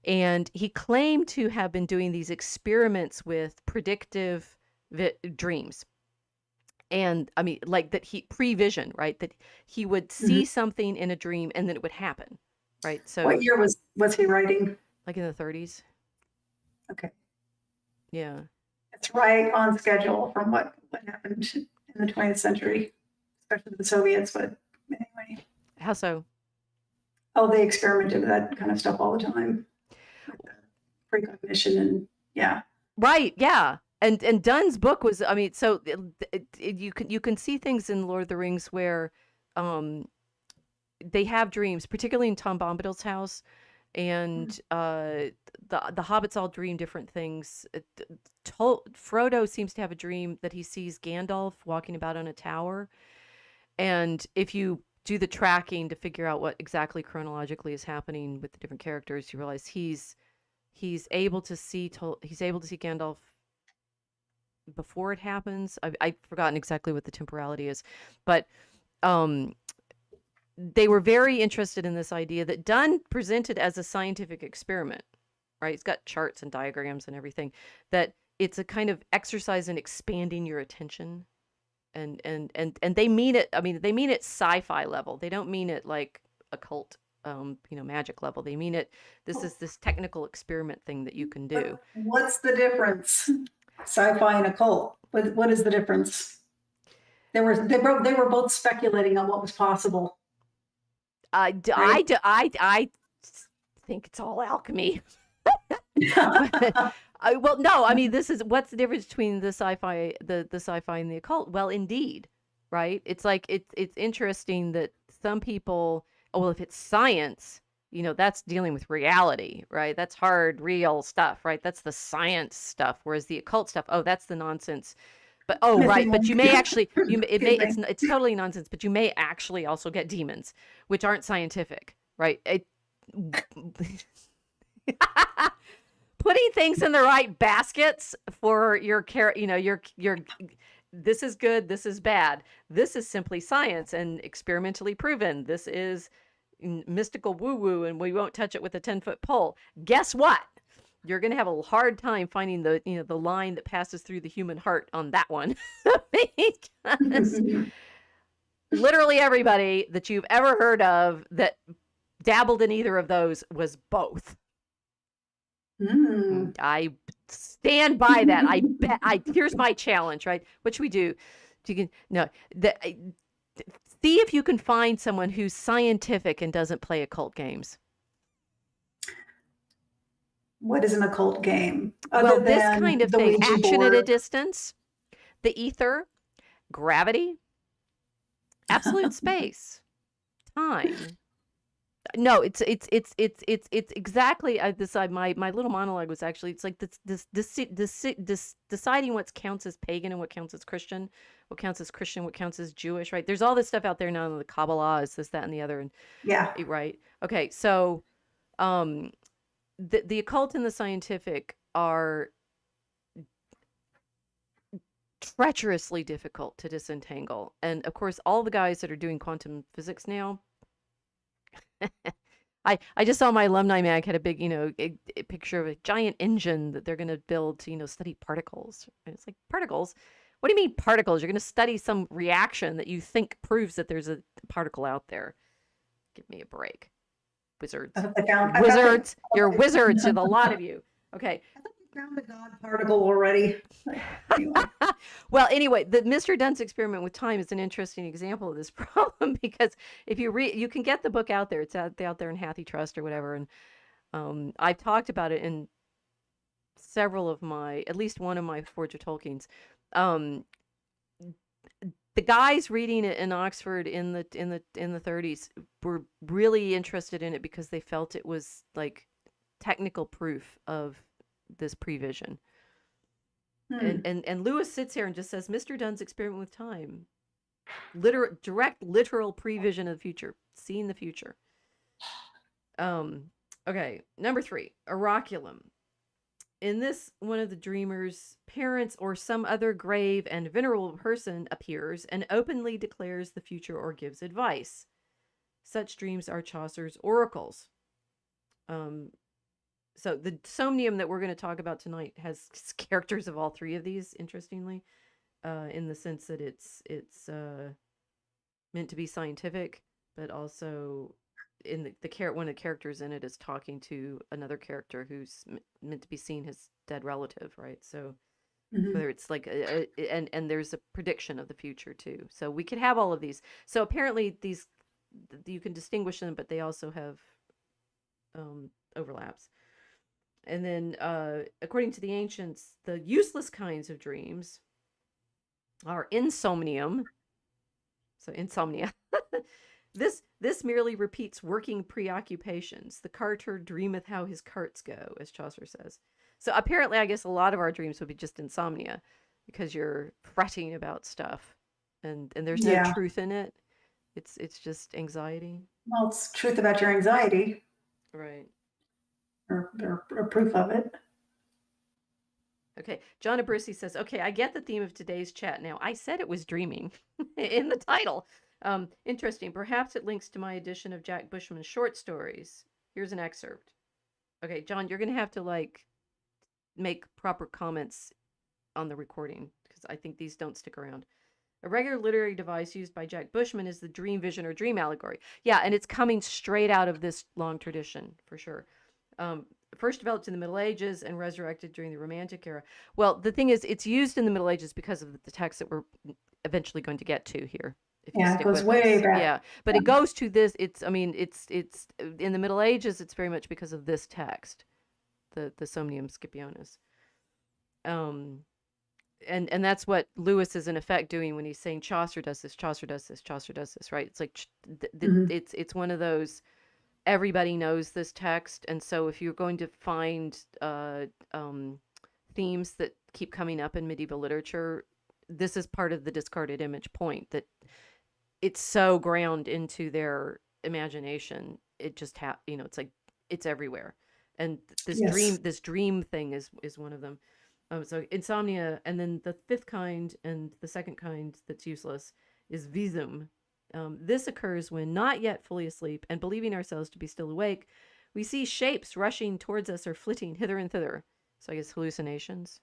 and he claimed to have been doing these experiments with predictive dreams. And I mean, like that he prevision, right? That he would Mhm. see something in a dream and then it would happen, right? What So year was he writing? like in the 30s. Okay, Yeah. it's right on schedule from what happened in the 20th century, especially with the Soviets. But anyway, How so? oh, they experimented with that kind of stuff all the time, with the precognition and yeah. Right, yeah. And Dunn's book was, I mean, so you can see things in Lord of the Rings where um they have dreams, particularly in Tom Bombadil's house, and the hobbits all dream different things. Frodo seems to have a dream that he sees Gandalf walking about on a tower, and if you do the tracking to figure out what exactly chronologically is happening with the different characters, you realize he's able to see he's able to see Gandalf before it happens. I've forgotten exactly what the temporality is, but um, they were very interested in this idea that Dunn presented as a scientific experiment, right? It's got charts and diagrams and everything, that it's a kind of exercise in expanding your attention. And they mean it, I mean, they mean it sci-fi level. They don't mean it like occult, magic level. They mean it, this is this technical experiment thing that you can do. What's the difference? Sci-fi and occult. What is the difference? They were both speculating on what was possible. Right? I think it's all alchemy. Well, no, I mean, this is what's the difference between the sci-fi, the sci-fi and the occult? Well, indeed, right? It's like it's interesting that some people, oh, well, if it's science, that's dealing with reality, right? That's hard, real stuff, right? That's the science stuff. Whereas the occult stuff, oh, that's the nonsense. But oh, right, but you may actually it's totally nonsense, but you may actually also get demons, which aren't scientific, right? Putting things in the right baskets for your care, your this is good, this is bad. This is simply science and experimentally proven. This is mystical woo-woo and we won't touch it with a 10-foot pole. Guess what? You're going to have a hard time finding the line that passes through the human heart on that one. Because literally everybody that you've ever heard of that dabbled in either of those was both. I stand by that. I bet. Here's my challenge, right? What should we do? See if you can find someone who's scientific and doesn't play occult games. What is an occult game? Well, this kind of thing: action at a distance, the ether, gravity, absolute space, time. No, it's exactly this. My little monologue was actually, it's like this deciding what counts as pagan and what counts as Christian, what counts as Jewish, right? There's all this stuff out there now. The Kabbalah is this, that, and the other, and yeah, right. Okay, so the occult and the scientific are treacherously difficult to disentangle, and of course, all the guys that are doing quantum physics now. I just saw my alumni mag had a big, a picture of a giant engine that they're going to build to, study particles. And it's like, particles? What do you mean particles? You're going to study some reaction that you think proves that there's a particle out there. Give me a break. Wizards. Wizards. You're wizards, to the lot of you. Okay. Found the God particle already. Well, anyway, the Mr. Dunn's experiment with time is an interesting example of this problem, because if you read, you can get the book out there. It's out there in Hathi Trust or whatever, and I've talked about it in several of at least one of my Forge of Tolkien's. The guys reading it in Oxford in the 30s were really interested in it because they felt it was like technical proof of this prevision. And Lewis sits here and just says, Mr. Dunn's experiment with time, direct literal prevision of the future, seeing the future. Okay, number 3, oraculum. In this, one of the dreamer's parents or some other grave and venerable person appears and openly declares the future or gives advice. Such dreams are Chaucer's oracles. So the Somnium that we're going to talk about tonight has characters of all 3 of these, interestingly, in the sense that it's meant to be scientific, but also in one of the characters in it is talking to another character who's meant to be seen his dead relative, right? So whether it's like and there's a prediction of the future too. So we could have all of these. So apparently these you can distinguish them, but they also have overlaps. And then, according to the ancients, the useless kinds of dreams are insomnium. So insomnia. This merely repeats working preoccupations. The carter dreameth how his carts go, as Chaucer says. So apparently, I guess a lot of our dreams would be just insomnia, because you're fretting about stuff, and there's no Yeah. truth in it. It's just anxiety. Well, it's truth about your anxiety, Right. or proof of it. Okay. John Abrisi says, okay, I get the theme of today's chat now. I said it was dreaming in the title. Interesting. Perhaps it links to my edition of Jack Bushman's short stories. Here's an excerpt. Okay, John, you're going to have to like make proper comments on the recording, because I think these don't stick around. A regular literary device used by Jack Bushman is the dream vision or dream allegory. Yeah, and it's coming straight out of this long tradition, for sure. First developed in the Middle Ages and resurrected during the Romantic era. Well, the thing is, it's used in the Middle Ages because of the text that we're eventually going to get to here. If you Yeah, it stick goes with way us. back. Yeah, but it goes to this. It's in the Middle Ages. It's very much because of this text, the Somnium Scipionis. And that's what Lewis is in effect doing when he's saying Chaucer does this, Chaucer does this, Chaucer does this, right? It's like it's one of those, everybody knows this text, and so if you're going to find themes that keep coming up in medieval literature, this is part of the discarded image point, that it's so ground into their imagination. It just it's like it's everywhere, and this dream thing is one of them. So insomnia, and then the fifth kind and the second kind that's useless is visum. This occurs when not yet fully asleep and believing ourselves to be still awake, we see shapes rushing towards us or flitting hither and thither. So I guess hallucinations.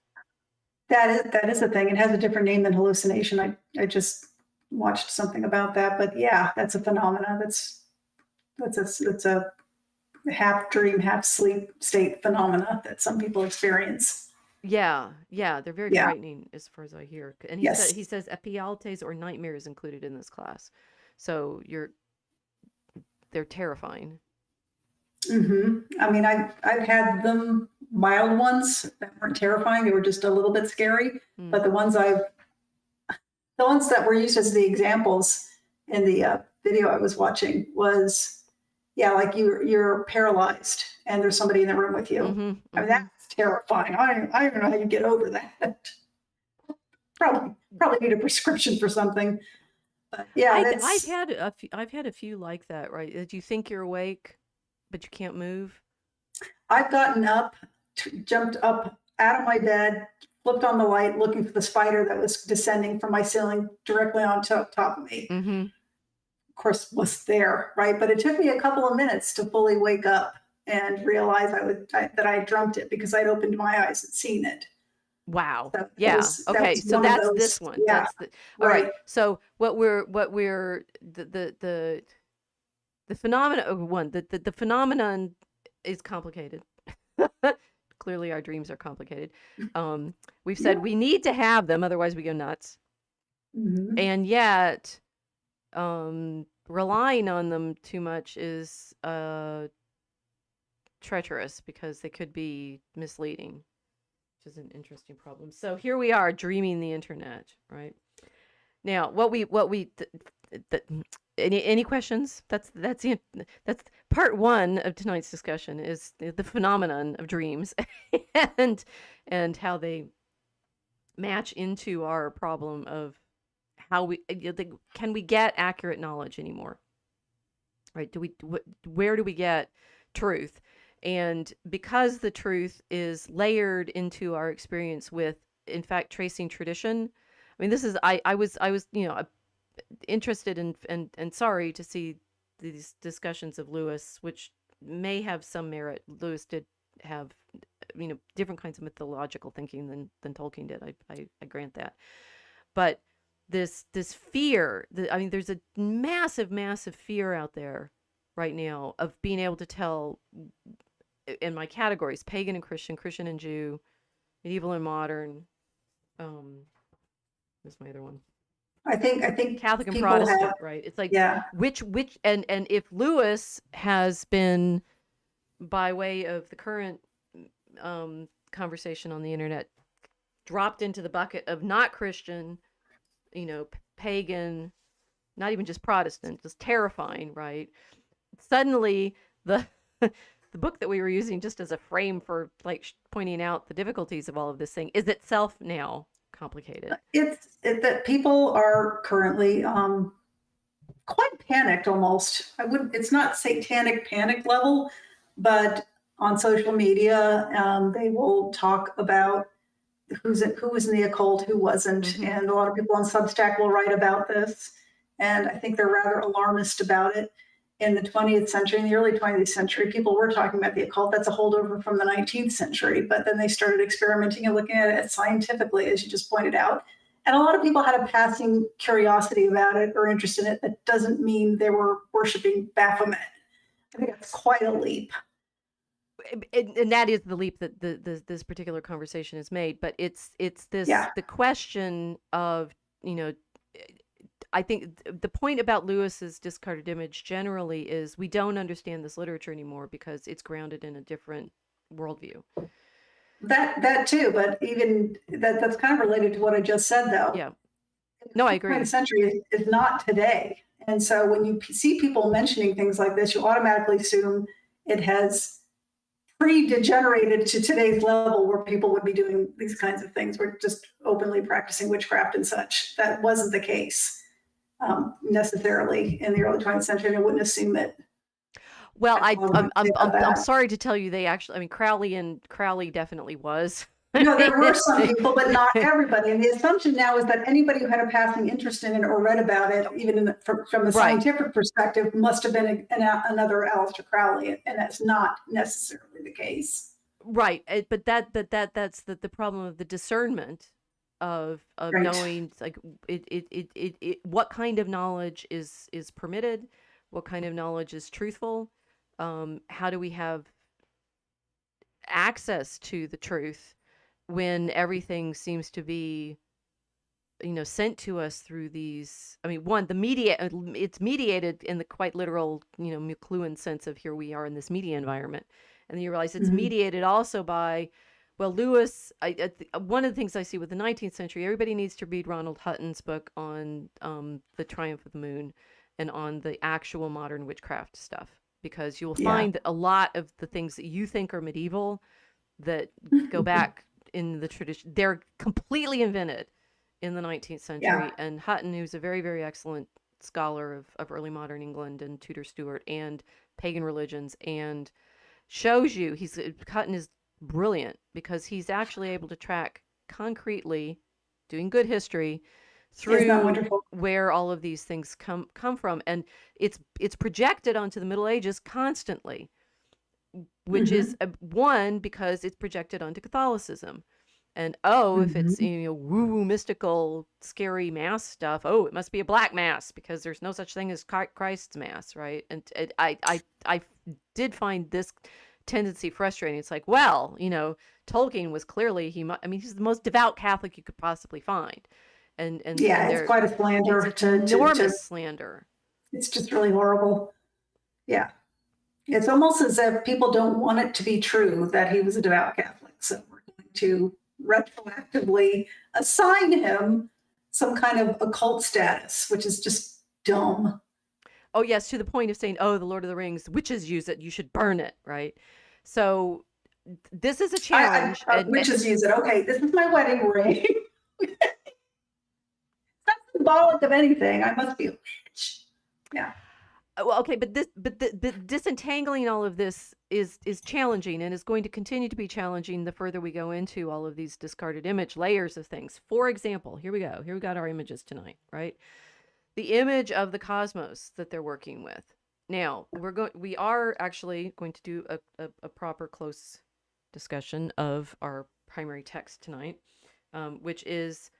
That is a thing. It has a different name than hallucination. I just watched something about that, but yeah, that's a phenomena. That's a half dream, half sleep state phenomena that some people experience. Yeah, they're very Yeah. frightening as far as I hear. And Yes. he says epialtes or nightmares included in this class. So they're terrifying. I mean, I've had them mild ones that weren't terrifying. They were just a little bit scary. But the ones that were used as the examples in the video I was watching was, yeah, like you're paralyzed and there's somebody in the room with you. I mean, that's terrifying. I don't even know how you get over that. Probably need a prescription for something. But yeah, I've had a few like that, right? That you think you're awake, but you can't move. I've gotten up, jumped up out of my bed, flipped on the light, looking for the spider that was descending from my ceiling directly on top of me. Of course, was there, right? But it took me a couple of minutes to fully wake up and realize that I dreamt it, because I'd opened my eyes and seen it. Wow. So okay. So that's this one. Yeah. That's all right. So what we're the phenomenon the phenomenon is complicated. Clearly our dreams are complicated. We've said we need to have them, otherwise we go nuts. And yet relying on them too much is treacherous, because they could be misleading, which is an interesting problem. So here we are dreaming the internet, right? Now, any questions? That's part one of tonight's discussion, is the phenomenon of dreams and how they match into our problem of how can we get accurate knowledge anymore? Right? Where do we get truth? And because the truth is layered into our experience with, in fact, tracing tradition. I mean, this is I was interested in and sorry to see these discussions of Lewis, which may have some merit. Lewis did have different kinds of mythological thinking than Tolkien did. I grant that, but this fear, there's a massive fear out there right now of being able to tell, in my categories, pagan and Christian and Jew, medieval and modern. What's my other one? I think Catholic and Protestant, right? It's like, which and if Lewis has been, by way of the current conversation on the internet dropped into the bucket of not Christian, pagan, not even just Protestant, just terrifying, right? Suddenly, the the book that we were using just as a frame for like pointing out the difficulties of all of this thing is itself now complicated. That people are currently quite panicked almost. It's not satanic panic level, but on social media, they will talk about who was in the occult, who wasn't. Mm-hmm. And a lot of people on Substack will write about this. And I think they're rather alarmist about it. In the 20th century, in the early 20th century, people were talking about the occult. That's a holdover from the 19th century. But then they started experimenting and looking at it scientifically, as you just pointed out. And a lot of people had a passing curiosity about it or interest in it. That doesn't mean they were worshiping Baphomet. I think that's quite a leap. And that is the leap that this particular conversation has made. But it's this the question of, I think the point about Lewis's discarded image generally is we don't understand this literature anymore because it's grounded in a different worldview. That too, but even that's kind of related to what I just said, though. Yeah. No, I agree. The 20th century is not today. And so when you see people mentioning things like this, you automatically assume it has pre-degenerated to today's level where people would be doing these kinds of things. We're just openly practicing witchcraft and such. That wasn't the case necessarily in the early 20th century. I wouldn't assume it. Well, I'm sorry to tell you, they actually, I mean, Crowley definitely was. No, there were some people, but not everybody. And the assumption now is that anybody who had a passing interest in it or read about it, even from the scientific perspective, must have been another Aleister Crowley, and that's not necessarily the case. Right, but that's the problem of the discernment of knowing, like, what kind of knowledge is permitted, what kind of knowledge is truthful, how do we have access to the truth when everything seems to be, sent to us through these. I mean, it's mediated in the quite literal, McLuhan sense of here we are in this media environment, and then you realize it's mediated also by. Well, Lewis, one of the things I see with the 19th century, everybody needs to read Ronald Hutton's book on the Triumph of the Moon and on the actual modern witchcraft stuff, because you'll find that a lot of the things that you think are medieval that go back in the tradition, they're completely invented in the 19th century. Yeah. And Hutton, who's a very, very excellent scholar of early modern England and Tudor Stuart and pagan religions, and shows you, Hutton is brilliant because he's actually able to track concretely, doing good history, through where all of these things come from, and it's projected onto the Middle Ages constantly, which is one, because it's projected onto Catholicism, and if it's woo mystical scary mass stuff, it must be a black mass because there's no such thing as Christ's mass, right? And I did find this tendency frustrating. It's like, well, Tolkien was clearly he's the most devout Catholic you could possibly find, and it's quite a slander. It's enormous slander. It's just really horrible. Yeah, it's almost as if people don't want it to be true that he was a devout Catholic, so we're going to retroactively assign him some kind of occult status, which is just dumb. Oh yes, to the point of saying, the Lord of the Rings, witches use it, you should burn it, right? So this is a challenge. Witches use it. Okay, this is my wedding ring. It's not symbolic of anything. I must be a witch. Yeah. Well, okay, but disentangling all of this is challenging, and is going to continue to be challenging the further we go into all of these discarded image layers of things. For example, here we go. Here we got our images tonight, right? The image of the cosmos that they're working with. Now, we are actually going to do a proper close discussion of our primary text tonight, which is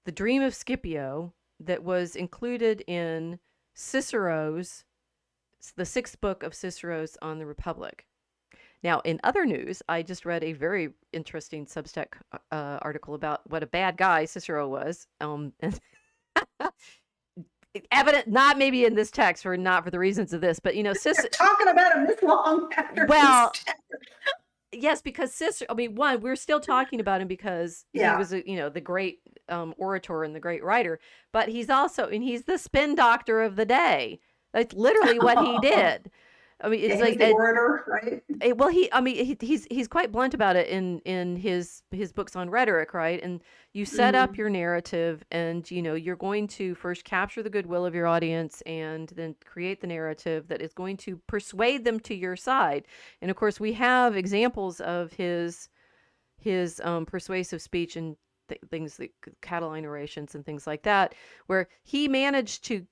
the Dream of Scipio that was included in the 6th book of Cicero's On the Republic. Now, in other news, I just read a very interesting Substack article about what a bad guy Cicero was. Evident, not maybe in this text, not for the reasons of this, but Cicero talking about him this long after. Well, Yes, because Cicero, I mean, one, we're still talking about him because he Yeah. was, the great orator and the great writer, but he's also, and he's the spin doctor of the day. That's literally what he did. I mean, Yeah, it's he was like, the orator, right? well, I mean, he's quite blunt about it in his books on rhetoric, right? And you set up Hmm. your narrative, and you're going to first capture the goodwill of your audience, and then create the narrative that is going to persuade them to your side. And of course, we have examples of his persuasive speech and things like Catiline orations and things like that, where he managed to,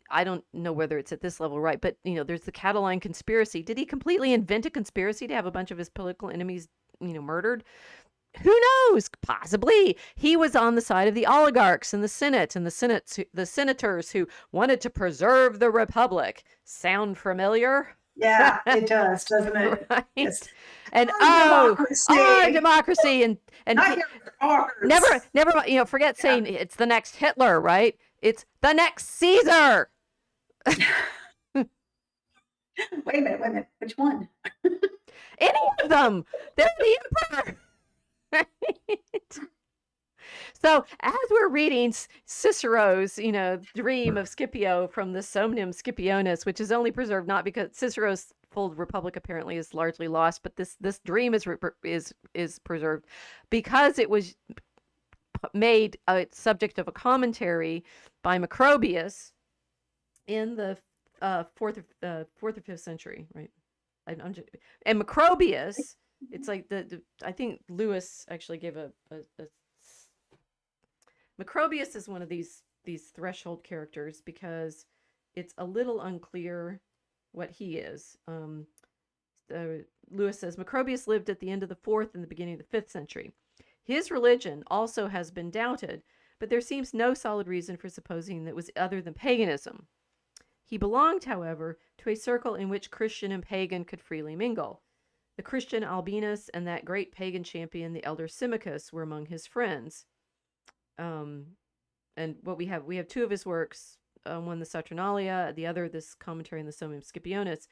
I don't know whether it's at this level, right? But there's the Catiline conspiracy. Did he completely invent a conspiracy to have a bunch of his political enemies, murdered? Who knows? Possibly. He was on the side of the oligarchs and the Senate and the senators who wanted to preserve the republic. Sound familiar? Yeah, it does, doesn't it? Right. Yes. And Our our democracy. democracy, and Not yours, never, ours. forget Yeah. saying it's the next Hitler, right? It's the next Caesar. Wait a minute, wait a minute. Which one? Any of them. They're the emperor. Right? So as we're reading Cicero's, dream of Scipio from the Somnium Scipionis, which is only preserved not because Cicero's full republic apparently is largely lost, but this dream is preserved because it was made a subject of a commentary by Macrobius in the fourth or fifth century, right? And Macrobius, it's like I think Lewis actually gave a Macrobius is one of these threshold characters because it's a little unclear what he is. Lewis says Macrobius lived at the end of the fourth and the beginning of the fifth century. His religion also has been doubted, but there seems no solid reason for supposing that it was other than paganism. He belonged, however, to a circle in which Christian and pagan could freely mingle. The Christian Albinus and that great pagan champion, the elder Symmachus, were among his friends. And what we have two of his works, one the Saturnalia, the other this commentary on the Somnium Scipionis,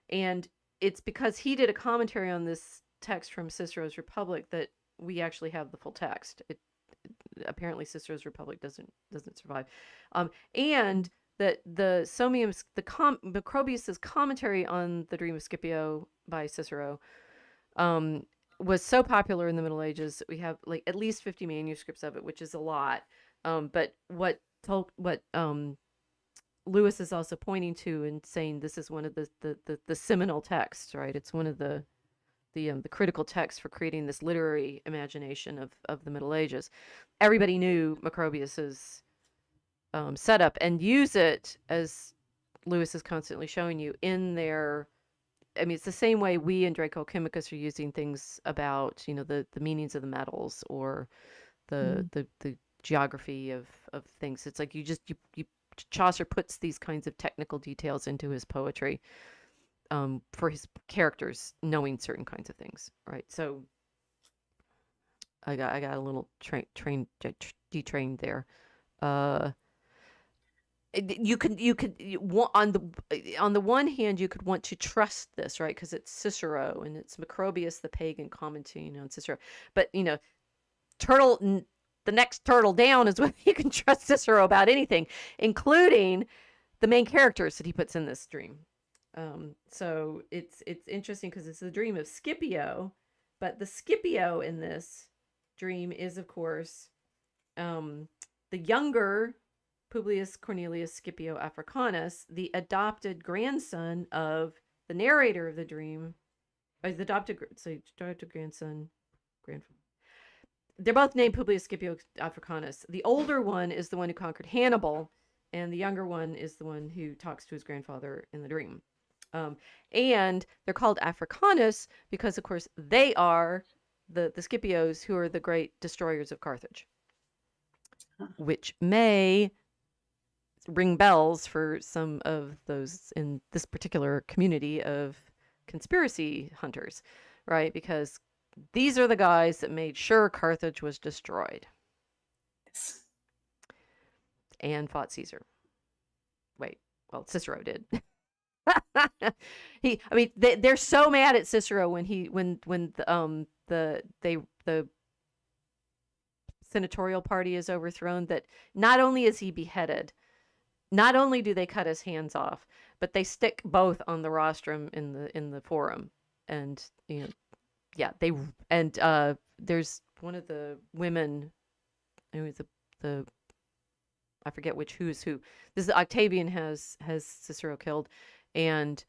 and it's because he did a commentary on this text from Cicero's Republic that we actually have the full text. Apparently Cicero's Republic doesn't survive, and that the Macrobius's commentary on the Dream of Scipio by Cicero was so popular in the Middle Ages that we have like at least 50 manuscripts of it, which is a lot. But what Lewis is also pointing to and saying this is one of the seminal texts, right? It's one of the critical texts for creating this literary imagination of the Middle Ages. Everybody knew Macrobius's setup and use it, as Lewis is constantly showing you, in their. I mean, it's the same way we in Draco Chemicus are using things about the meanings of the metals or the geography of things. It's like you Chaucer puts these kinds of technical details into his poetry for his characters knowing certain kinds of things, right? So I got a little detrained there. On the one hand you could want to trust this, right? Because it's Cicero and it's Macrobius the pagan commenting on Cicero, but the next turtle down is when you can trust Cicero about anything, including the main characters that he puts in this dream. So it's interesting because it's the dream of Scipio, but the Scipio in this dream is, of course, the younger Publius Cornelius Scipio Africanus, the adopted grandson of the narrator of the dream, or the adopted grandson, grandfather. They're both named Publius Scipio Africanus. The older one is the one who conquered Hannibal, and the younger one is the one who talks to his grandfather in the dream. And they're called Africanus because, of course, they are the Scipios who are the great destroyers of Carthage, which may ring bells for some of those in this particular community of conspiracy hunters, right? Because these are the guys that made sure Carthage was destroyed and fought Caesar. Wait, well, Cicero did. I mean, they're so mad at Cicero when the senatorial party is overthrown that not only is he beheaded, not only do they cut his hands off, but they stick both on the rostrum in the forum, and yeah, there's one of the women, it was the I forget who's who. This is Octavian has Cicero killed, and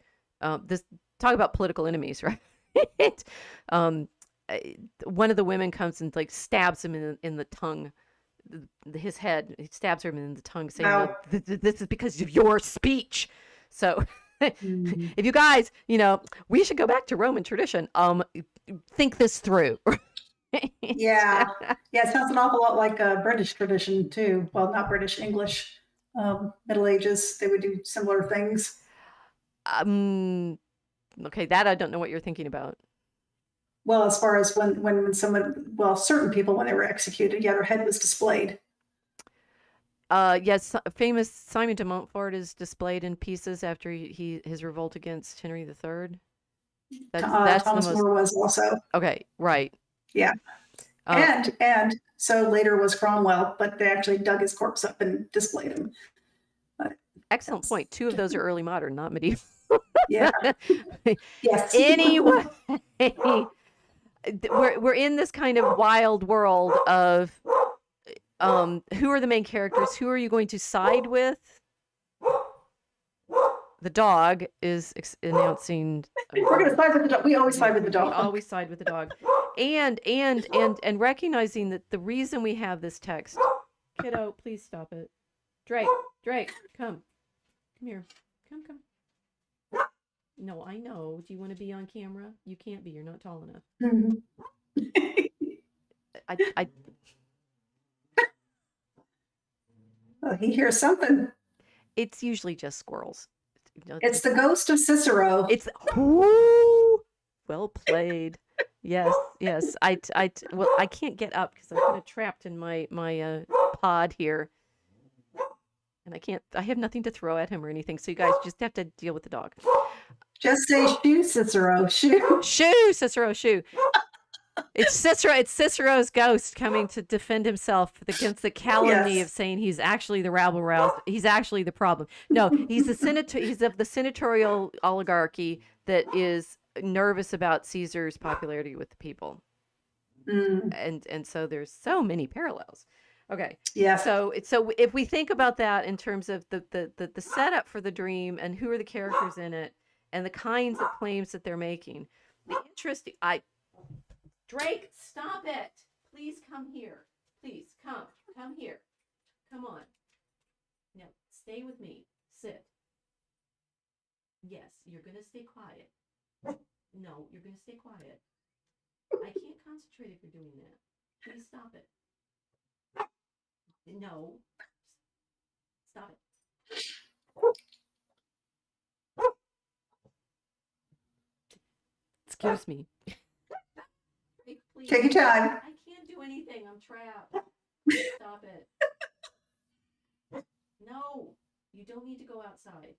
this talk about political enemies, right? um, one of the women comes and like stabs him in the tongue, his head. He stabs her in the tongue, saying, Wow. "This is because of your speech." So, Mhm. if you guys, we should go back to Roman tradition. Think this through. Yeah. Yeah, it sounds an awful lot like British tradition too. Well, not British, English. Middle Ages, they would do similar things. Okay, that I don't know what you're thinking about. Well, as far as when someone, well, certain people, when they were executed, yeah, their head was displayed. Yes, famous Simon de Montfort is displayed in pieces after his revolt against Henry III. That's the Thomas most. More was also. Okay, right. Yeah. And so later was Cromwell, but they actually dug his corpse up and displayed him. But excellent point. Two of those are early modern, not medieval. Yeah. Yes. Anyway, we're in this kind of wild world of who are the main characters? Who are you going to side with? The dog is announcing. We're going to side with the dog. We always side with the dog. We always side with the dog. And recognizing that the reason we have this text, kiddo, please stop it. Drake, come here. Come. No, I know. Do you want to be on camera? You can't be. You're not tall enough. Mm-hmm. Well, he hears something. It's usually just squirrels. It's the ghost of Cicero. It's well played. Yes. Well, I can't get up because I'm kind of trapped in my pod here, and I have nothing to throw at him or anything. So you guys just have to deal with the dog. Just say shoo, Cicero, shoo. Shoo, Cicero, shoo. It's Cicero's ghost coming to defend himself against the calumny of saying he's actually the rabble roused. He's actually the problem. No, he's he's of the senatorial oligarchy that is nervous about Caesar's popularity with the people. And so there's so many parallels. Okay. Yeah. So if we think about that in terms of the setup for the dream and who are the characters in it and the kinds of claims that they're making, the interesting Drake, stop it. Please come here. Please come here. Come on. Now stay with me. Sit. Yes, you're gonna stay quiet. No, you're gonna stay quiet. I can't concentrate if you're doing that. Please stop it. No. Stop it. Excuse me. Take your time. I can't do anything. I'm trapped. Stop it. No, you don't need to go outside.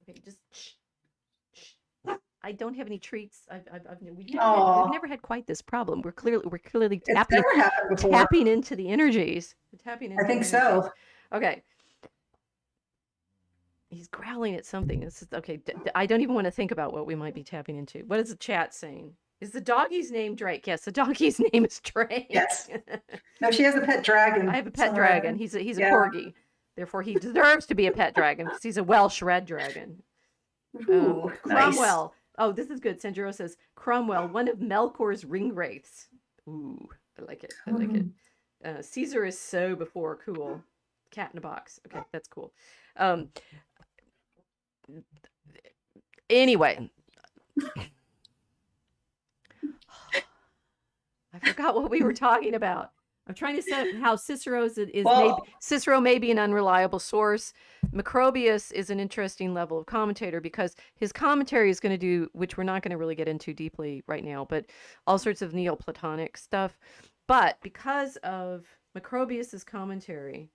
Okay, just shh. I don't have any treats. We've never had quite this problem. We're clearly tapping into the energies. I think so. Okay. He's growling at something. This is okay. I don't even want to think about what we might be tapping into. What is the chat saying? Is the doggy's name Drake? Yes, the doggy's name is Drake. Yes. No, she has a pet dragon. I have a pet dragon. He's a corgi. Therefore, he deserves to be a pet dragon because he's a Welsh red dragon. Ooh, Cromwell. Nice. Oh, this is good. Sanjuro says Cromwell, one of Melkor's ring wraiths. Ooh, I like it. Caesar is so before cool. Cat in a box. Okay, that's cool. Anyway, I forgot what we were talking about. I'm trying to set how Cicero Cicero may be an unreliable source. Macrobius is an interesting level of commentator because his commentary is going to do, which we're not going to really get into deeply right now, but all sorts of Neoplatonic stuff. But because of Macrobius's commentary,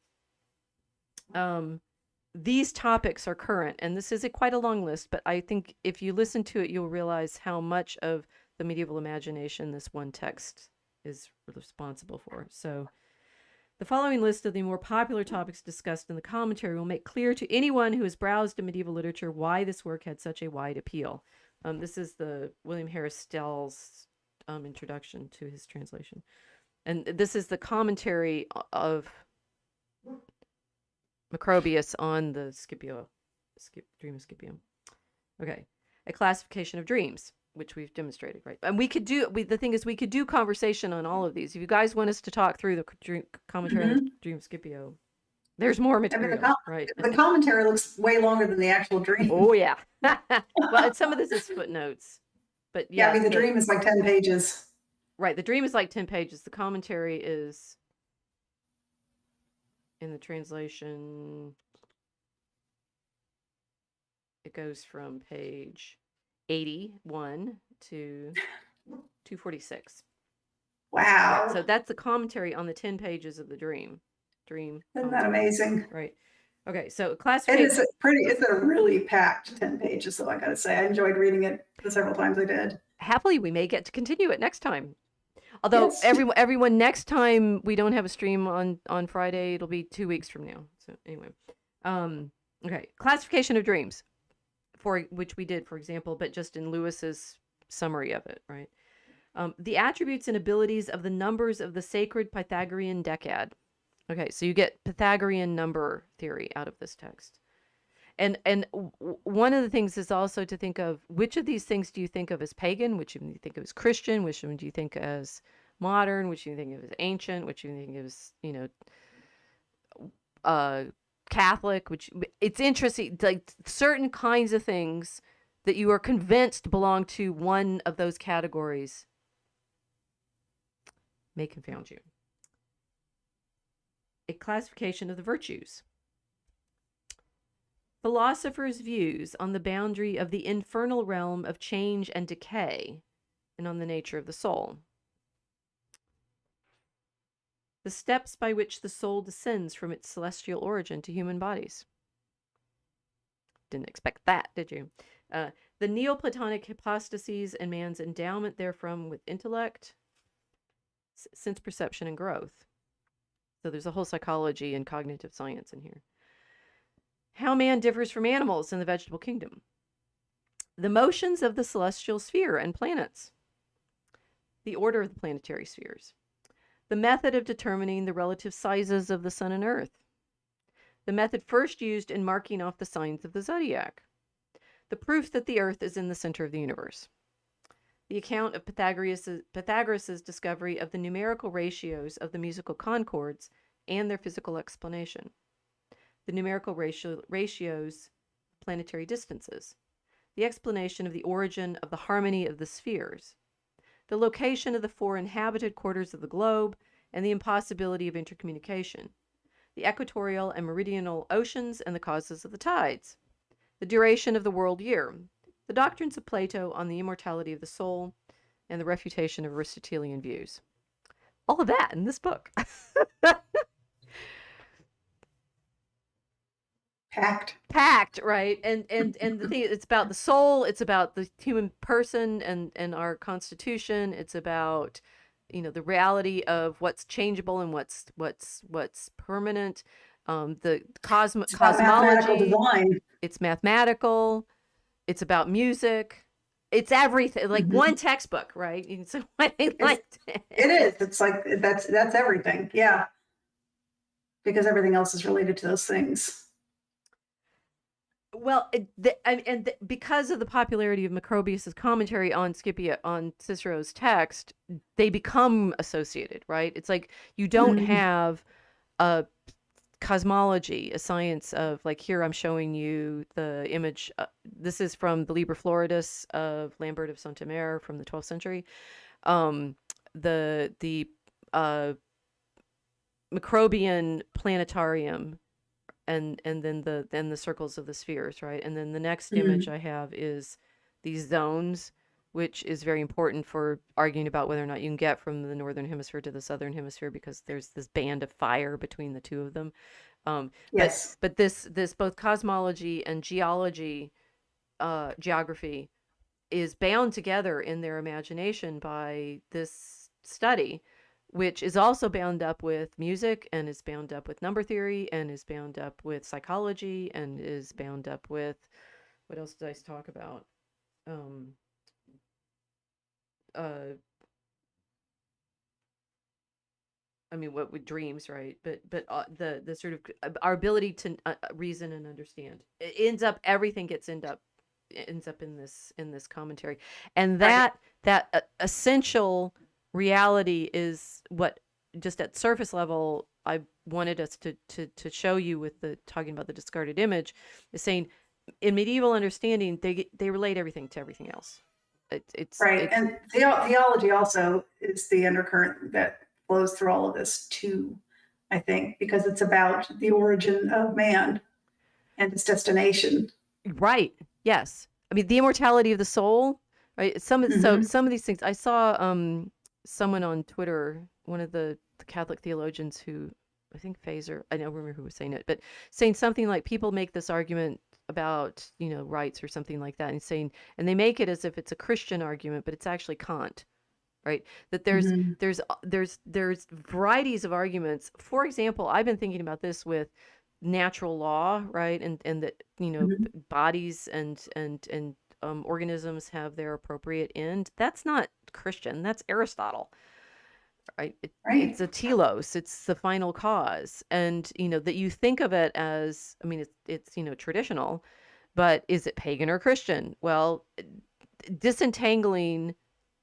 These topics are current, and this is quite a long list, but I think if you listen to it, you'll realize how much of the medieval imagination this one text is responsible for. So the following list of the more popular topics discussed in the commentary will make clear to anyone who has browsed in medieval literature why this work had such a wide appeal. This is the William Harris Stell's introduction to his translation. And this is the commentary of Macrobius on the Scipio, dream of Scipio. Okay, a classification of dreams, which we've demonstrated, right? And we could do, the thing is, we could do conversation on all of these. If you guys want us to talk through the commentary on the dream of Scipio, there's more material, right? The commentary looks way longer than the actual dream. Oh, yeah. Well, some of this is footnotes, but yeah. I mean, the dream is like 10 pages. Right, the dream is like 10 pages. The commentary is, in the translation, it goes from page 81 to 246. Wow. Right, so that's the commentary on the 10 pages of the dream. Isn't that amazing? Right. Okay, so classification. It's a really packed 10 pages, so I gotta say, I enjoyed reading it the several times I did. Happily, we may get to continue it next time. Although yes. everyone, next time we don't have a stream on Friday, it'll be 2 weeks from now. So anyway, okay, classification of dreams, for which we did, for example, but just in Lewis's summary of it, right? The attributes and abilities of the numbers of the sacred Pythagorean decad. Okay, so you get Pythagorean number theory out of this text. And one of the things is also to think of which of these things do you think of as pagan, which do you think of as Christian, which do you think as modern, which do you think of as ancient, which do you think of as, Catholic, which it's interesting, like certain kinds of things that you are convinced belong to one of those categories may confound you. A classification of the virtues. Philosophers' views on the boundary of the infernal realm of change and decay, and on the nature of the soul. The steps by which the soul descends from its celestial origin to human bodies. Didn't expect that, did you? The Neoplatonic hypostases and man's endowment therefrom with intellect, sense perception, and growth. So there's a whole psychology and cognitive science in here. How man differs from animals in the vegetable kingdom. The motions of the celestial sphere and planets. The order of the planetary spheres. The method of determining the relative sizes of the sun and earth. The method first used in marking off the signs of the zodiac. The proof that the earth is in the center of the universe. The account of Pythagoras' discovery of the numerical ratios of the musical concords and their physical explanation. The numerical ratios, planetary distances, the explanation of the origin of the harmony of the spheres, the location of the 4 inhabited quarters of the globe, and the impossibility of intercommunication, the equatorial and meridional oceans and the causes of the tides, the duration of the world year, the doctrines of Plato on the immortality of the soul, and the refutation of Aristotelian views. All of that in this book. Packed, right? And the thing, it's about the soul, it's about the human person and our constitution, it's about the reality of what's changeable and what's permanent. The cosmology, mathematical design. It's mathematical, it's about music, it's everything, like one textbook, right? So it is. It's like that's everything, yeah, because everything else is related to those things. Well, because of the popularity of Macrobius's commentary on Scipio, on Cicero's text, they become associated, right? It's like you don't have a cosmology, a science of, like, here I'm showing you the image. This is from the Liber Floridus of Lambert of Saint-Omer from the 12th century. The Macrobian planetarium. And then the circles of the spheres, right? And then the next image I have is these zones, which is very important for arguing about whether or not you can get from the northern hemisphere to the southern hemisphere, because there's this band of fire between the two of them. Yes. But this both cosmology and geology, geography, is bound together in their imagination by this study, which is also bound up with music, and is bound up with number theory, and is bound up with psychology, and is bound up with, what else did I talk about? Um, uh, I mean, what with dreams, right? But the sort of our ability to reason and understand. It ends up, everything ends up in this commentary, and Right. that essential reality is what, just at surface level, I wanted us to show you with the talking about the discarded image, is saying in medieval understanding they relate everything to everything else. Right. It's And theology also is the undercurrent that flows through all of this too, I think, because it's about the origin of man and its destination. right. Yes. I mean, the immortality of the soul, right? Hmm. Some of these things I saw, someone on Twitter, one of the Catholic theologians who, I think Phaser, I don't remember who was saying it, but saying something like, people make this argument about, rights or something like that, and saying, and they make it as if it's a Christian argument, but it's actually Kant, right? That Hmm. there's varieties of arguments. For example, I've been thinking about this with natural law, right? And that, Hmm. bodies and organisms have their appropriate end. That's not Christian. That's Aristotle, right? It's Right. a telos. It's the final cause, and that you think of it as. I mean, it's traditional, but is it pagan or Christian? Well, disentangling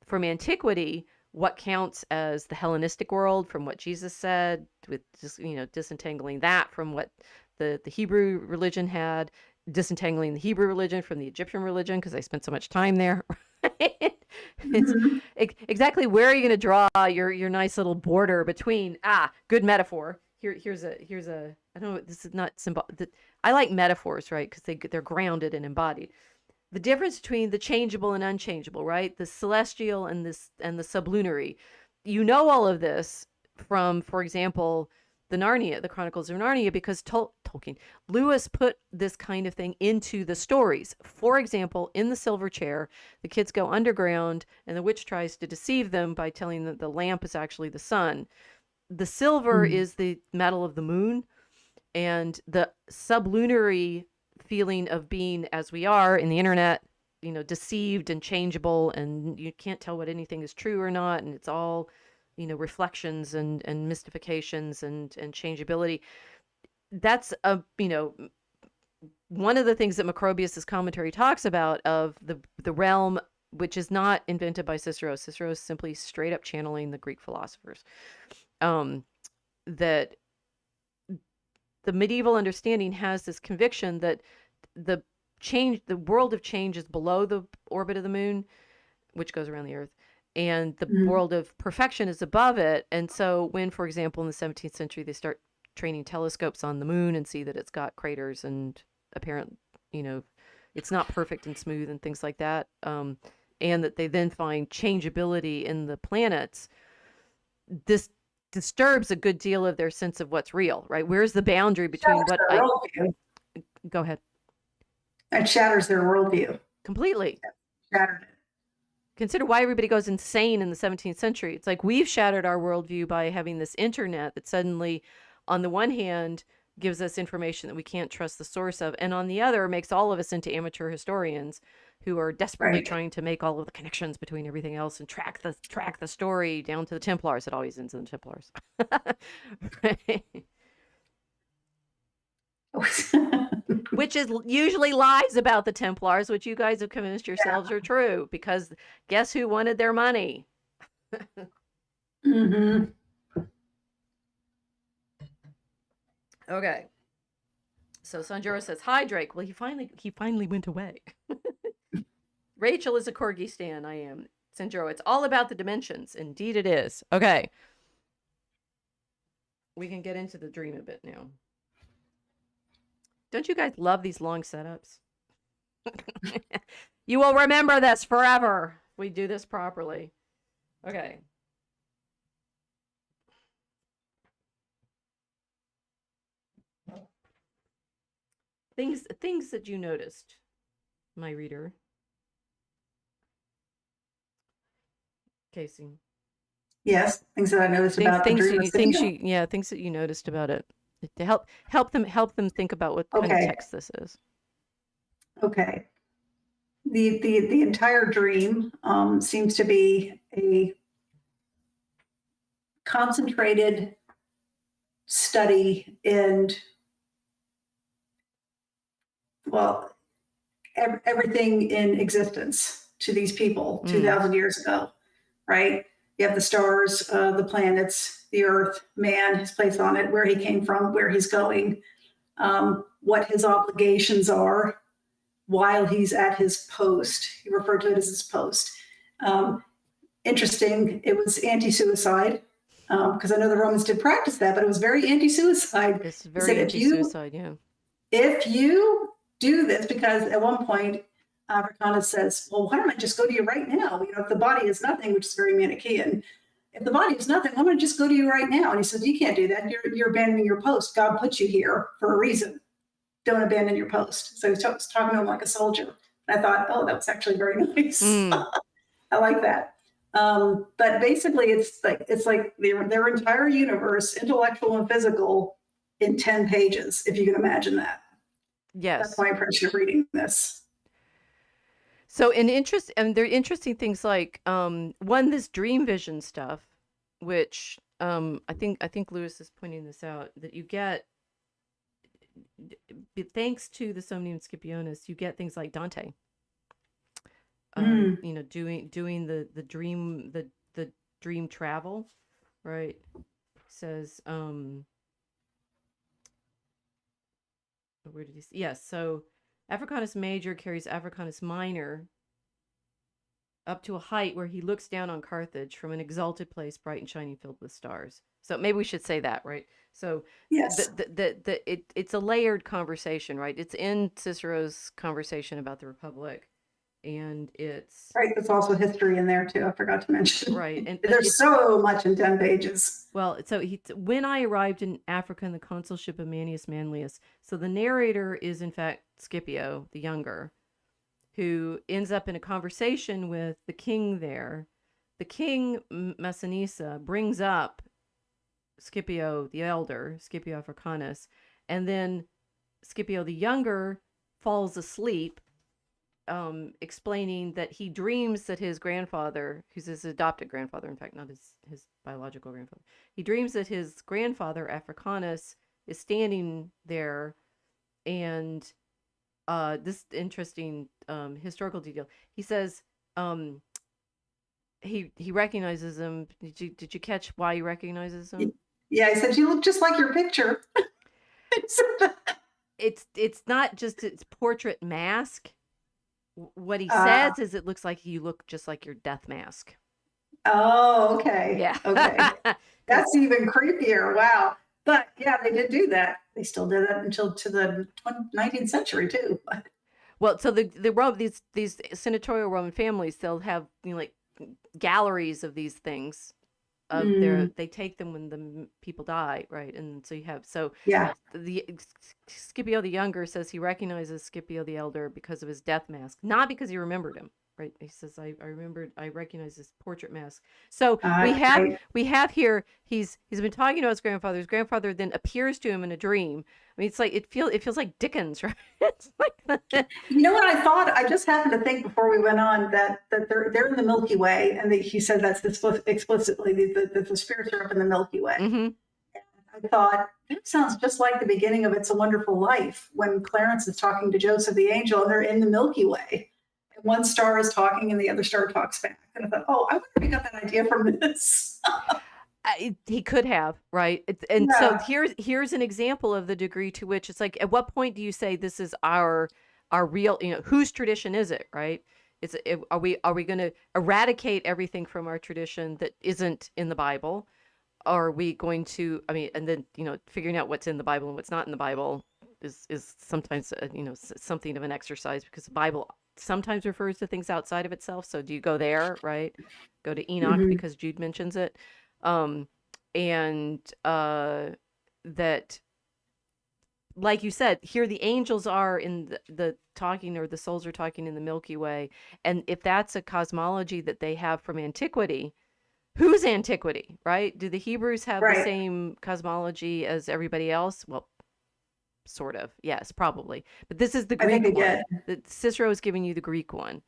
from antiquity what counts as the Hellenistic world from what Jesus said, with just disentangling that from what the Hebrew religion had, disentangling the Hebrew religion from the Egyptian religion because I spent so much time there. It's Hmm. exactly, where are you going to draw your nice little border between, good metaphor. Here's a I don't know, this is not symbol. I like metaphors, right? Because they're grounded and embodied. The difference between the changeable and unchangeable, right? The celestial and the sublunary. All of this from, for example, the Chronicles of Narnia, because Tolkien, Lewis put this kind of thing into the stories. For example, in The Silver Chair, the kids go underground, and the witch tries to deceive them by telling them the lamp is actually the sun. The silver Hmm. is the metal of the moon, and the sublunary feeling of being as we are in the internet, deceived and changeable, and you can't tell what anything is true or not, and it's all, reflections and mystifications and changeability. That's one of the things that Macrobius's commentary talks about, of the realm which is not invented by Cicero. Cicero is simply straight up channeling the Greek philosophers. Um, that the medieval understanding has this conviction that the the world of change is below the orbit of the moon, which goes around the earth, and the Hmm. world of perfection is above it. And so when, for example, in the 17th century, they start training telescopes on the moon and see that it's got craters and apparent, you know, it's not perfect and smooth and things like that. And that they then find changeability in the planets. This disturbs a good deal of their sense of what's real, right? Where's the boundary between Shatters what their I worldview. go ahead? It shatters their worldview. Completely. Shattered it. Consider why everybody goes insane in the 17th century. It's like we've shattered our worldview by having this internet that suddenly, on the one hand, gives us information that we can't trust the source of, and on the other, makes all of us into amateur historians who are desperately Right. trying to make all of the connections between everything else and track the story down to the Templars. It always ends in the Templars. Right? Which is usually lies about the Templars, which you guys have convinced yourselves are true, because guess who wanted their money? Hmm. Okay. So Sanjuro says, "Hi, Drake." Well, he finally went away. Rachel is a corgi stan. I am. Sanjuro, it's all about the dimensions. Indeed, it is. Okay, we can get into the dream a bit now. Don't you guys love these long setups? You will remember this forever. If we do this properly. Okay. Things that you noticed, my reader. Casey. Yes, things that I noticed about the dream of Scipio. Things that you noticed about it to help them think about what kind of Okay, text this is. okay. The entire dream seems to be a concentrated study in, well, everything in existence to these people 2,000 years ago, right? You have the stars, the planets, the earth, man, his place on it, where he came from, where he's going, what his obligations are while he's at his post. He referred to it as his post. Um, Interesting, it was anti-suicide, because I know the Romans did practice that, but it was very anti-suicide. It's He said, very anti-suicide, yeah. if you do this, because at one point, Africanus says, well, why don't I just go to you right now? You know, if the body is nothing, which is very Manichaean, if the body is nothing, why don't I just go to you right now? And he says, you can't do that. You're abandoning your post. God put you here for a reason. Don't abandon your post. So he's talking to him like a soldier. And I thought, oh, that was actually very nice. I like that. But basically, it's like their entire universe, intellectual and physical, in 10 pages, if you can imagine that. Yes. That's my impression of reading this. So there are interesting things like one, this dream vision stuff, which I think Lewis is pointing this out, that you get thanks to the Somnium Scipionis, you get things like Dante. You know, doing the dream travel, right? Says where did he yes, yeah, so Africanus Major carries Africanus Minor up to a height where he looks down on Carthage from an exalted place, bright and shining, filled with stars. So maybe we should say that, right? So yes, it's a layered conversation, right? It's in Cicero's conversation about the Republic, and it's right. There's also history in there too. I forgot to mention. Right, and there's so much in 10 pages. Well, so when I arrived in Africa in the consulship of Manius Manlius, so the narrator is in fact Scipio the Younger, who ends up in a conversation with the king there. The king, Massinissa, brings up Scipio the Elder, Scipio Africanus, and then Scipio the Younger falls asleep, explaining that he dreams that his grandfather, who's his adopted grandfather, in fact, not his biological grandfather, he dreams that his grandfather, Africanus, is standing there, and this interesting historical detail. He says he recognizes him. Did you catch why he recognizes him? Yeah, I said, you look just like your picture. It's not just its portrait mask. What he says is it looks like you look just like your death mask. Oh, okay. Yeah. Okay. That's even creepier. Wow. But yeah, they did do that. They still did that until to the 19th century too. Well, so these senatorial Roman families, they'll have, you know, like galleries of these things. They take them when the people die, right? And so you have yeah. The Scipio the Younger says he recognizes Scipio the Elder because of his death mask, not because he remembered him, right? He says I recognize this portrait mask. So we have here he's been talking to his grandfather. His grandfather then appears to him in a dream. I mean, it's like it feels like Dickens, right? It's like you know what I thought? I just happened to think before we went on that they're in the Milky Way, and he said that's explicitly the spirits are up in the Milky Way. Mm-hmm. I thought that sounds just like the beginning of It's a Wonderful Life when Clarence is talking to Joseph the angel, and they're in the Milky Way. And one star is talking, and the other star talks back. And I thought, oh, I wonder if he got that idea from this. He could have, right? And so here's an example of the degree to which it's like, at what point do you say this is our real, you know, whose tradition is it, right? Are we going to eradicate everything from our tradition that isn't in the Bible? Are we going to, I mean, and then, you know, figuring out what's in the Bible and what's not in the Bible is sometimes, you know, something of an exercise, because the Bible sometimes refers to things outside of itself. So do you go there, right? Go to Enoch because Jude mentions it. That like you said, here the angels are in the talking, or the souls are talking in the Milky Way. And if that's a cosmology that they have from antiquity, who's antiquity, right? Do the Hebrews have the Right. same cosmology as everybody else? Well, sort of. Yes, probably. But this is the I think Greek they one. did. Cicero is giving you the Greek one,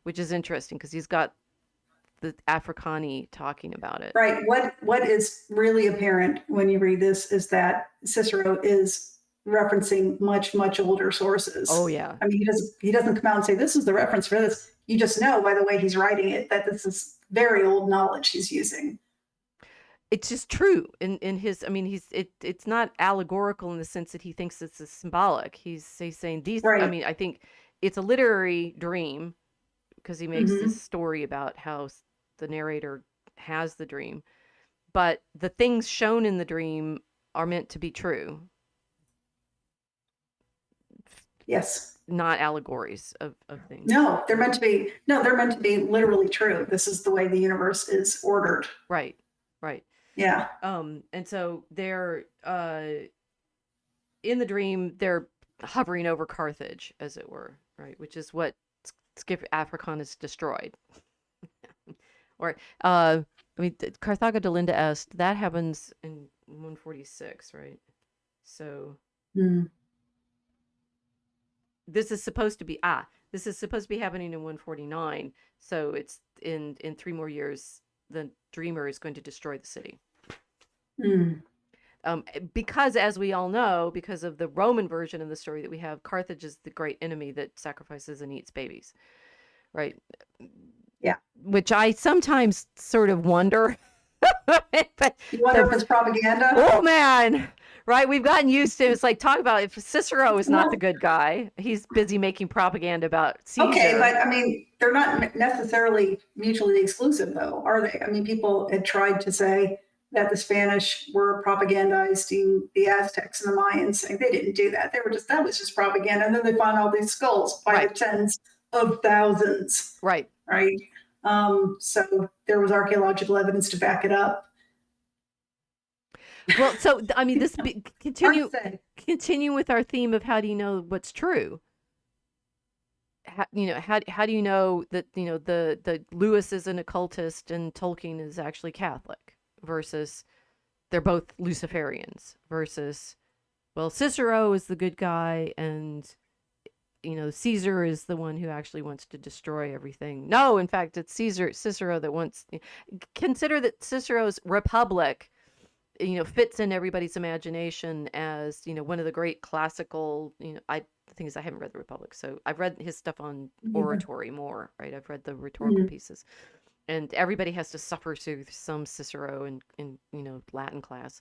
which is interesting because he's got the Afrikaani talking about it. Right. What is really apparent when you read this is that Cicero is referencing much older Oh sources. yeah. I mean, he doesn't come out and say this is the reference for this. You just know by the way he's writing it that this is very old knowledge he's using. It's just true in his, I mean, it's not allegorical in the sense that he thinks it's a symbolic. He's saying these, I Right. mean, I think it's a literary dream because he makes this Hmm. story about how the narrator has the dream, but the things shown in the dream are meant to be true, Yes. not allegories of things. No, they're meant to be. No, they're meant to be literally true. This is the way the universe is ordered. Right, right. Yeah. And so they're in the dream, they're hovering over Carthage, as it were, right? Which is what Skip Africanus destroyed. Or, I mean, Carthago Delinda Est, that happens in 146, right? So Mm. this is supposed to be happening in 149. So it's in 3 more years, the dreamer is going to destroy the city. Mm. Because, as we all know, because of the Roman version of the story that we have, Carthage is the great enemy that sacrifices and eats babies, right? Yeah. Which I sometimes sort of wonder. But You wonder if it's propaganda? oh man, right? We've gotten used to, it's like, talk about, if Cicero is not Well, the good guy, he's busy making propaganda about okay, Caesar. but I mean, they're not necessarily mutually exclusive, though, are they? I mean, people had tried to say that the Spanish were propagandizing the Aztecs and the Mayans, saying they didn't do that. That was just propaganda. And then they found all these skulls by the Right, tens of thousands, right. right? So there was archaeological evidence to back it up. Well, so I mean, this Hard to say. continue with our theme of how do you know what's true? How do you know that, the Lewis is an occultist and Tolkien is actually Catholic, versus they're both Luciferians, versus, well, Cicero is the good guy and Caesar is the one who actually wants to destroy everything. No, in fact, it's Cicero that wants. Consider that Cicero's Republic, fits in everybody's imagination as, one of the great classical, the thing is, I haven't read the Republic, so I've read his stuff on Neither. oratory more, right? I've read the rhetorical Mm. pieces, and everybody has to suffer through some Cicero in Latin class.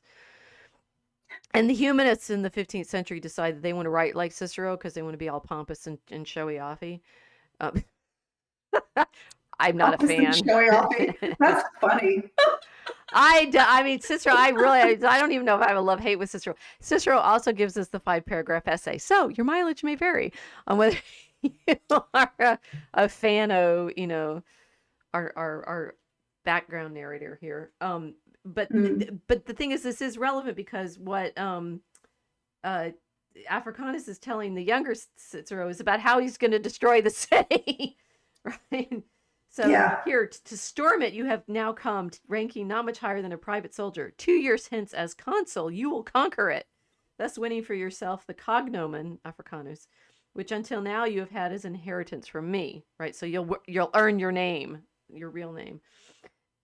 And the humanists in the 15th century decide that they want to write like Cicero because they want to be all pompous and showy offy. Um, I'm not a Opposite fan. showy offy. That's funny. I mean, Cicero, I don't even know if I have a love-hate with Cicero. Cicero also gives us the 5-paragraph essay. So your mileage may vary on whether you are a fan of, our background narrator here. But Mm. but the thing is, this is relevant because what Africanus is telling the younger Cicero is about how he's going to destroy the city, right? So Yeah. here, to storm it, you have now come, ranking not much higher than a private soldier. 2 years hence, as consul, you will conquer it, thus winning for yourself the cognomen Africanus, which until now you have had as inheritance from me, right? So you'll earn your name, your real name.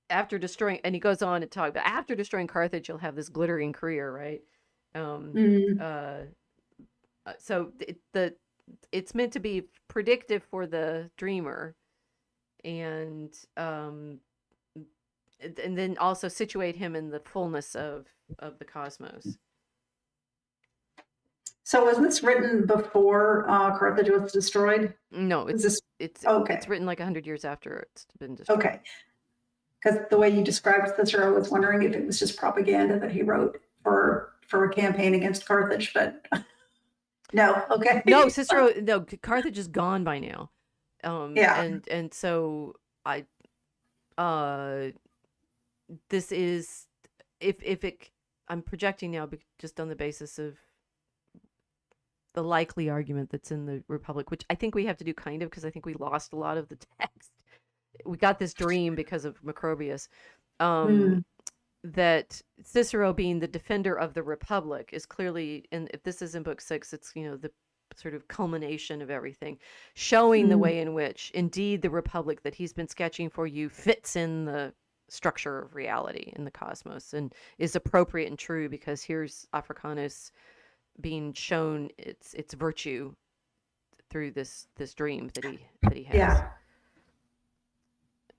After destroying, and he goes on to talk about, after destroying Carthage, you'll have this glittering career, right? Mm. Uh, so it's meant to be predictive for the dreamer, and then also situate him in the fullness of the cosmos. So was this written before Carthage was destroyed? No, Is this it's okay? written like 100 years after it's been destroyed. Okay, because the way you described Cicero, I was wondering if it was just propaganda that he wrote for a campaign against Carthage, but no. Okay. No, Carthage is gone by now. Yeah. And so I this is, if it, I'm projecting now just on the basis of the likely argument that's in the Republic, which I think we have to do kind of, because I think we lost a lot of the text. We got this dream because of Macrobius. Mm. That Cicero, being the defender of the Republic, is clearly, and if this is in book 6, it's, the sort of culmination of everything, showing the way in which indeed the Republic that he's been sketching for you fits in the structure of reality in the cosmos and is appropriate and true, because here's Africanus being shown its virtue through this dream that he has. Yeah.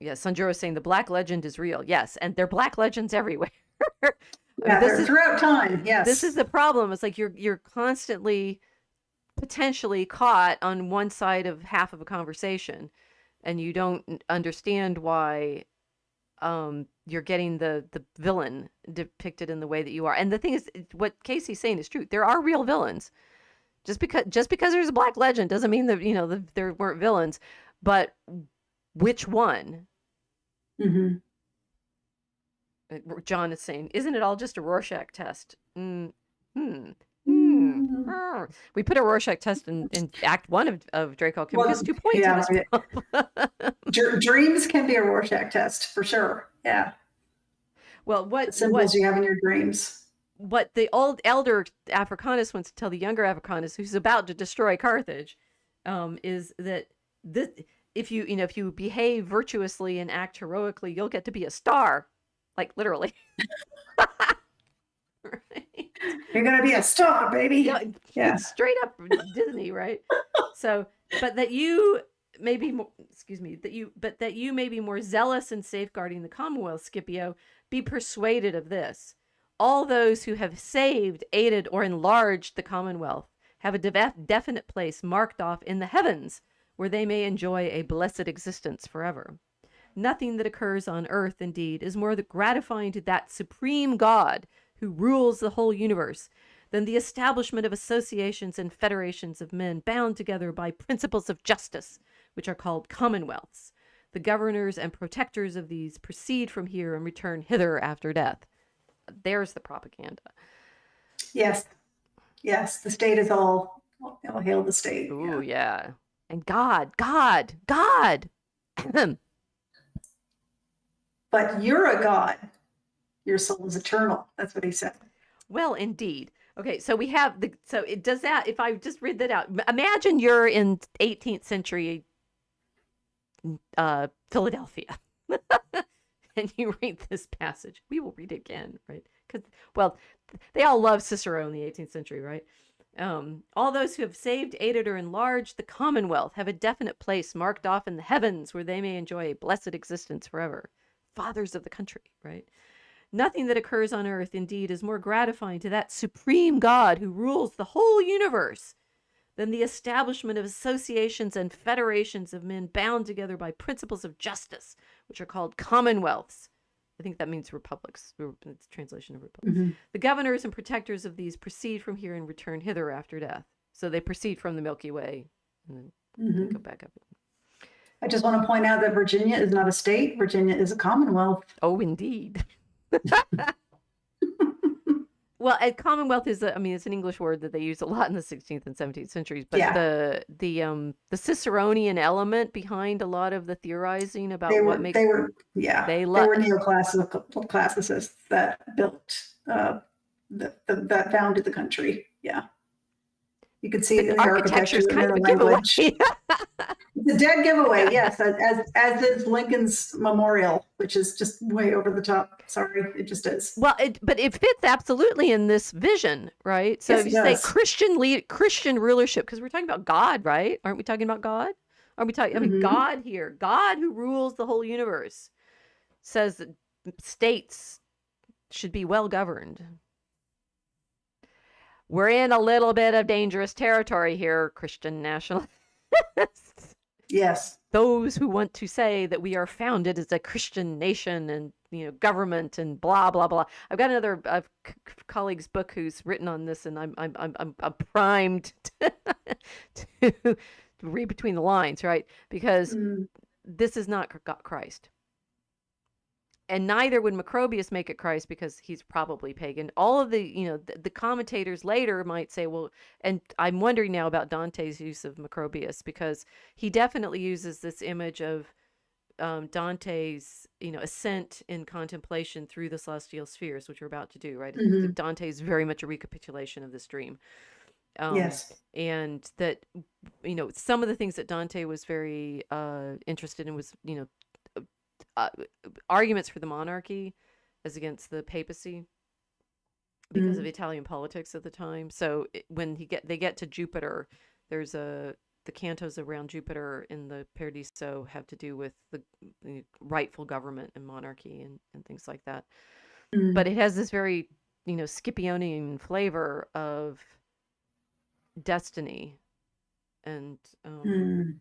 Yes, Sanjuro is saying the Black Legend is real. Yes, and there are Black Legends everywhere. Yeah, they're throughout time. Yes. This is the problem. It's like you're constantly potentially caught on one side of half of a conversation, and you don't understand why you're getting the villain depicted in the way that you are. And the thing is, what Casey's saying is true. There are real villains. Just because there's a Black Legend doesn't mean that there weren't villains. But which one? Mm-hmm. John is saying, isn't it all just a Rorschach test? We put a Rorschach test in Act 1 of Draco Kim. Well, 2 points in this problem. Dreams can be a Rorschach test for sure. Yeah. Well, the symbols you have in your dreams. What the old elder Africanus wants to tell the younger Africanus, who's about to destroy Carthage, is that this, if you behave virtuously and act heroically, you'll get to be a star, like literally. Right? You're gonna be a star, baby. Yeah, straight up Disney, right? So, but that you may be more, that you may be more zealous in safeguarding the Commonwealth, Scipio. Be persuaded of this: all those who have saved, aided, or enlarged the Commonwealth have a definite place marked off in the heavens, where they may enjoy a blessed existence forever. Nothing that occurs on earth, indeed, is more gratifying to that supreme God who rules the whole universe than the establishment of associations and federations of men bound together by principles of justice, which are called commonwealths. The governors and protectors of these proceed from here and return hither after death. There's the propaganda. Yes. The state is all hail the state. Ooh, yeah. And God. But you're a god. Your soul is eternal. That's what he said. Well, indeed. Okay, so we have so it does that. If I just read that out, imagine you're in 18th century Philadelphia, and you read this passage. We will read it again, right? Because, well, they all love Cicero in the 18th century, right? All those who have saved, aided, or enlarged the Commonwealth have a definite place marked off in the heavens, where they may enjoy a blessed existence forever. Fathers of the country, right? Nothing that occurs on earth, indeed, is more gratifying to that supreme God who rules the whole universe than the establishment of associations and federations of men bound together by principles of justice, which are called commonwealths. I think that means republics. It's a translation of republic. Mm-hmm. The governors and protectors of these proceed from here and return hither after death. So they proceed from the Milky Way and then go back up. I just want to point out that Virginia is not a state. Virginia is a commonwealth. Oh, indeed. Well, a commonwealth is it's an English word that they use a lot in the 16th and 17th centuries, but the Ciceronian element behind a lot of the theorizing about they were neoclassicists that built that founded the country. Yeah. You could see it in the architecture, kind of a language. It's a dead giveaway, yes, as is Lincoln's memorial, which is just way over the top. Sorry, it just is. Well, but it fits absolutely in this vision, right? So yes, if you say Christian rulership, because we're talking about God, right? Aren't we talking about God? Are we talking? God here, God who rules the whole universe, says that states should be well governed. We're in a little bit of dangerous territory here, Christian nationalists. Yes. Those who want to say that we are founded as a Christian nation and, government and blah, blah, blah. I've got another colleague's book who's written on this, and I'm primed to read between the lines, right? Because this is not Christ. and neither would Macrobius make it Christ because he's probably pagan. All of the, the commentators later might say, well, and I'm wondering now about Dante's use of Macrobius, because he definitely uses this image of Dante's, ascent in contemplation through the celestial spheres, which we're about to do, right? Hmm. Dante's very much a recapitulation of this dream. Yes. And that, some of the things that Dante was very interested in was, uh, arguments for the monarchy as against the papacy because of Hmm. Italian politics at the time. So when they get to Jupiter, there's the cantos around Jupiter in the Paradiso have to do with the rightful government and monarchy and things like that. But Hmm. it has this very, Scipionian flavor of destiny, and Hmm.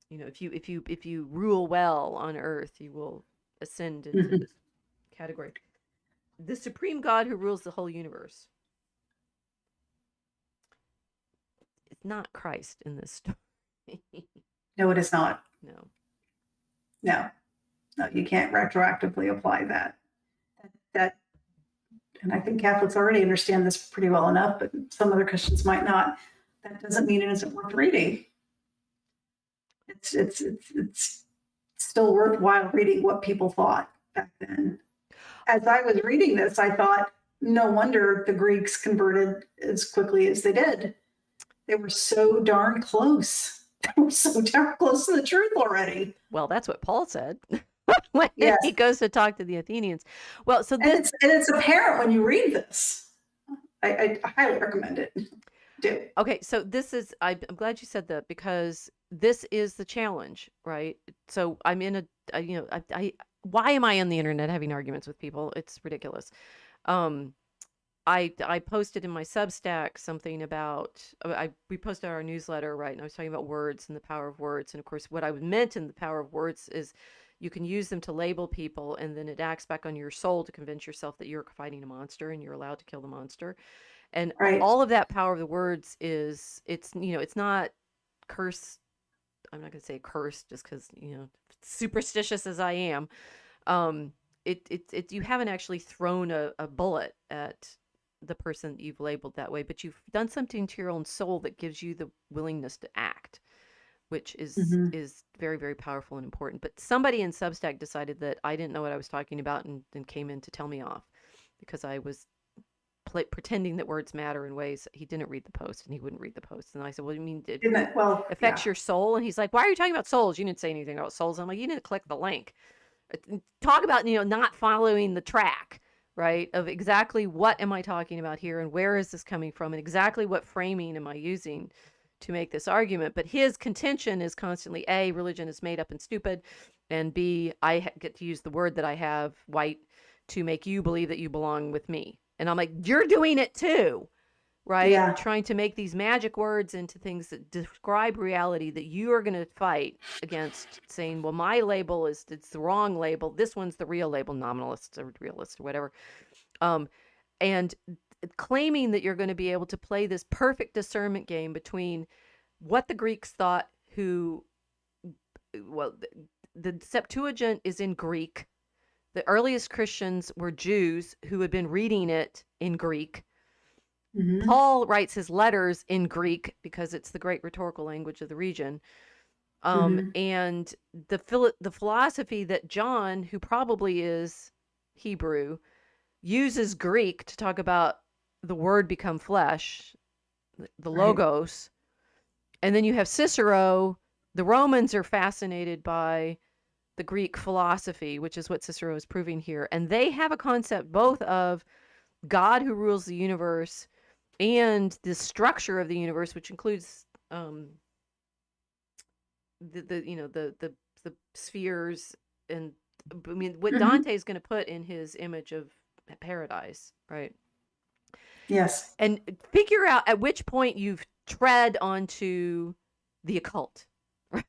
if you rule well on Earth, you will ascend into Hmm. this category. The supreme God who rules the whole universe. It's not Christ in this story. No, it is not. No. No, no, you can't retroactively apply that. That, and I think Catholics already understand this pretty well enough, but some other Christians might not. That doesn't mean it isn't worth reading. It's still worthwhile reading what people thought back then. As I was reading this, I thought, no wonder the Greeks converted as quickly as they did. They were so darn close. They were so darn close to the truth already. Well, that's what Paul said when Yes, he goes to talk to the Athenians. Well, so and this, it's apparent when you read this. I highly recommend it. Do. okay, so this is, I'm glad you said that, because this is the challenge, right? So I'm in why am I on the internet having arguments with people? It's ridiculous. Um, I posted in my Substack something about, we posted our newsletter, right? And I was talking about words and the power of words. And of course, what I meant in the power of words is you can use them to label people, and then it acts back on your soul to convince yourself that you're fighting a monster and you're allowed to kill the monster. And Right. all of that power of the words it's not curse. I'm not going to say curse just because, superstitious as I am. Um, you haven't actually thrown a bullet at the person that you've labeled that way, but you've done something to your own soul that gives you the willingness to act, which is Mm-hmm. is very, very powerful and important. But somebody in Substack decided that I didn't know what I was talking about, and came in to tell me off because I was pretending that words matter in ways. He didn't read the post, and he wouldn't read the post. And I said, well, you mean Didn't it? Well, affects yeah. your soul? And he's like, why are you talking about souls? You didn't say anything about souls. I'm like, you didn't click the link. Talk about, not following the track, right? Of exactly what am I talking about here, and where is this coming from, and exactly what framing am I using to make this argument. But his contention is constantly, A, religion is made up and stupid, and B, I get to use the word that I have, white, to make you believe that you belong with me. And I'm like, you're doing it too, right? Yeah. Trying to make these magic words into things that describe reality that you are going to fight against, saying, well, my label it's the wrong label. This one's the real label, nominalist or realist or whatever. And claiming that you're going to be able to play this perfect discernment game between what the Greeks thought, well, the Septuagint is in Greek. The earliest Christians were Jews who had been reading it in Greek. Mm-hmm. Paul writes his letters in Greek because it's the great rhetorical language of the region. Mm-hmm. And the philosophy that John, who probably is Hebrew, uses Greek to talk about the word become flesh, the Right. logos. And then you have Cicero. The Romans are fascinated by the Greek philosophy, which is what Cicero is proving here. And they have a concept both of God who rules the universe and the structure of the universe, which includes the spheres, and I mean what Mm-hmm. Dante is going to put in his image of paradise, right? Yes. And figure out at which point you've tread onto the occult, right?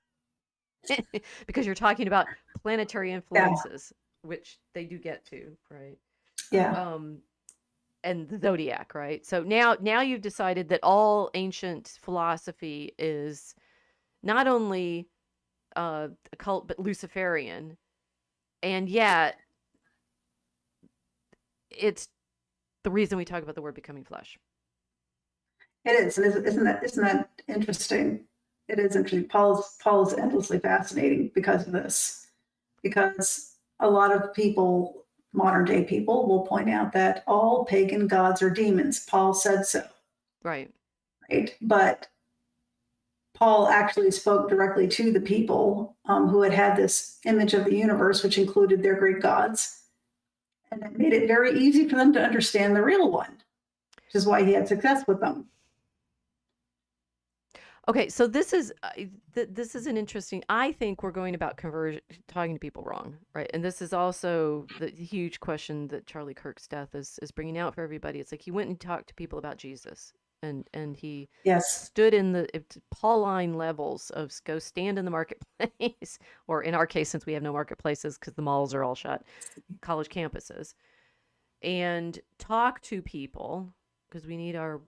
Because you're talking about planetary Yeah. influences, which they do get to, right? Yeah. Um, and the zodiac, right? So now you've decided that all ancient philosophy is not only occult but Luciferian, and yet it's the reason we talk about the word becoming flesh. It is. Isn't that interesting? It is interesting. Paul's endlessly fascinating because of this. Because a lot of people, modern day people, will point out that all pagan gods are demons. Paul said so, Right. right? But Paul actually spoke directly to the people who had this image of the universe, which included their Greek gods, and it made it very easy for them to understand the real one, which is why he had success with them. Okay, so this is this is an interesting. I think we're going about conversion, talking to people wrong, right? And this is also the huge question that Charlie Kirk's death is bringing out for everybody. It's like he went and talked to people about Jesus, and he Yes. stood in the Pauline levels of go stand in the marketplace, or in our case, since we have no marketplaces because the malls are all shut, college campuses, and talk to people because we need our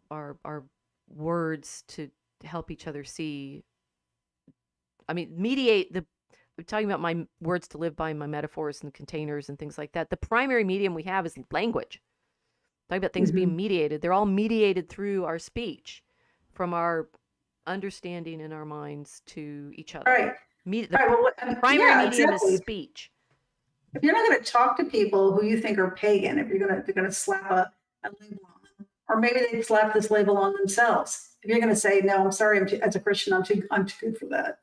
words to help each other see. I mean, mediate the. We're talking about my words to live by, my metaphors and containers and things like that. The primary medium we have is language. Talking about things being mediated. They're all mediated through our speech, from our understanding in our minds to each other. Right. The Well, primary yeah, medium exactly. is speech. If you're not going to talk to people who you think are pagan, if they're going to slap a label on them, or maybe they slap this label on themselves. If you're going to say, "No, I'm sorry, as a Christian, I'm too good for that,"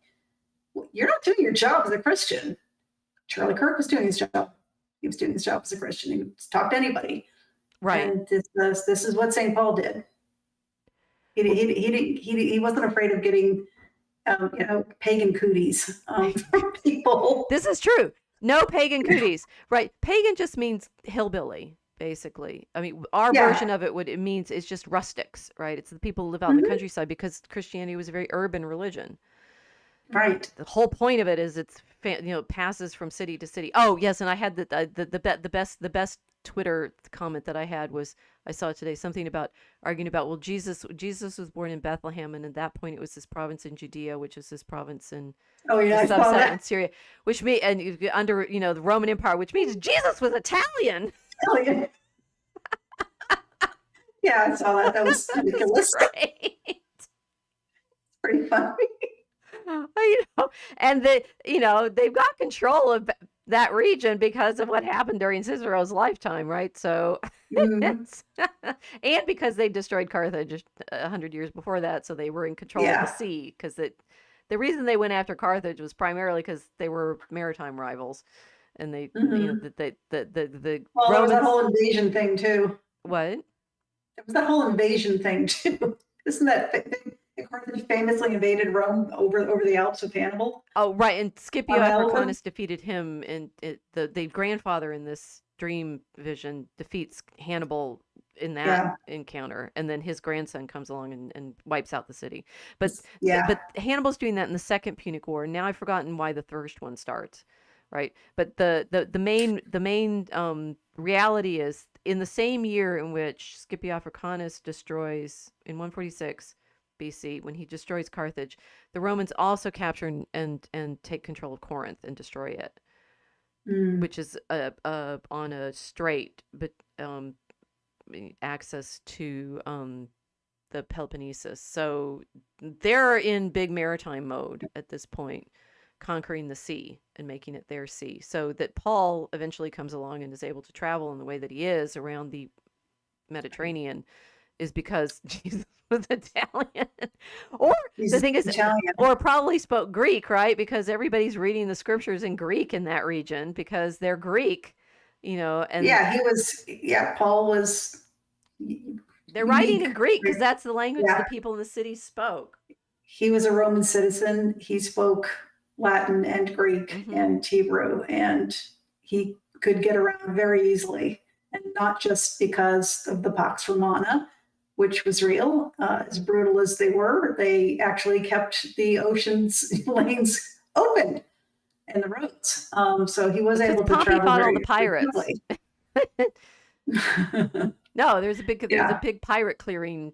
well, you're not doing your job as a Christian. Charlie Kirk was doing his job. He was doing his job as a Christian. He would talk to anybody. Right. And this is what St. Paul did. He wasn't afraid of getting pagan cooties from people. This is true. No pagan cooties. Right. Pagan just means hillbilly, basically. I mean, our version of it means it's just rustics, right? It's the people who live out in the countryside, because Christianity was a very urban religion. Right. The whole point of it is it's passes from city to city. Oh yes, and I had the best Twitter comment that I had was, I saw today something about arguing about, well, Jesus was born in Bethlehem, and at that point it was this province in Judea, which is this province in subset in Syria, which under the Roman Empire, which means Jesus was Italian. Italian. Yeah, I saw that. That was ridiculous. Right. Pretty funny. And they've got control of that region because of what happened during Cicero's lifetime, right? So, and because they destroyed Carthage 100 years before that, so they were in control of the sea. Because the reason they went after Carthage was primarily because they were maritime rivals, and they, well, Romans. There was that whole invasion thing too. What? There was that whole invasion thing too. Isn't that thing? Carthage famously invaded Rome over the Alps with Hannibal. Oh, right. And Scipio Africanus defeated him, and the grandfather in this dream vision defeats Hannibal in that encounter, and then his grandson comes along and wipes out the city. But Hannibal's doing that in the Second Punic War. Now I've forgotten why the first one starts, right? But the main reality is, in the same year in which Scipio Africanus destroys, in 146 BC, when he destroys Carthage, the Romans also capture and take control of Corinth and destroy it, which is on a strait, but access to the Peloponnesus. So they're in big maritime mode at this point, conquering the sea and making it their sea. So that Paul eventually comes along and is able to travel in the way that he is around the Mediterranean is because Jesus was Italian. Or the thing is, or probably spoke Greek, right? Because everybody's reading the scriptures in Greek in that region because they're Greek, and Paul was, they're writing in Greek because that's the language the people in the city spoke. He was a Roman citizen. He spoke Latin and Greek and Hebrew, and he could get around very easily, and not just because of the Pax Romana, which was real. As brutal as they were, they actually kept the ocean's lanes open and the roads. So he was able to travel fought all the pirates. No, there's a big pirate clearing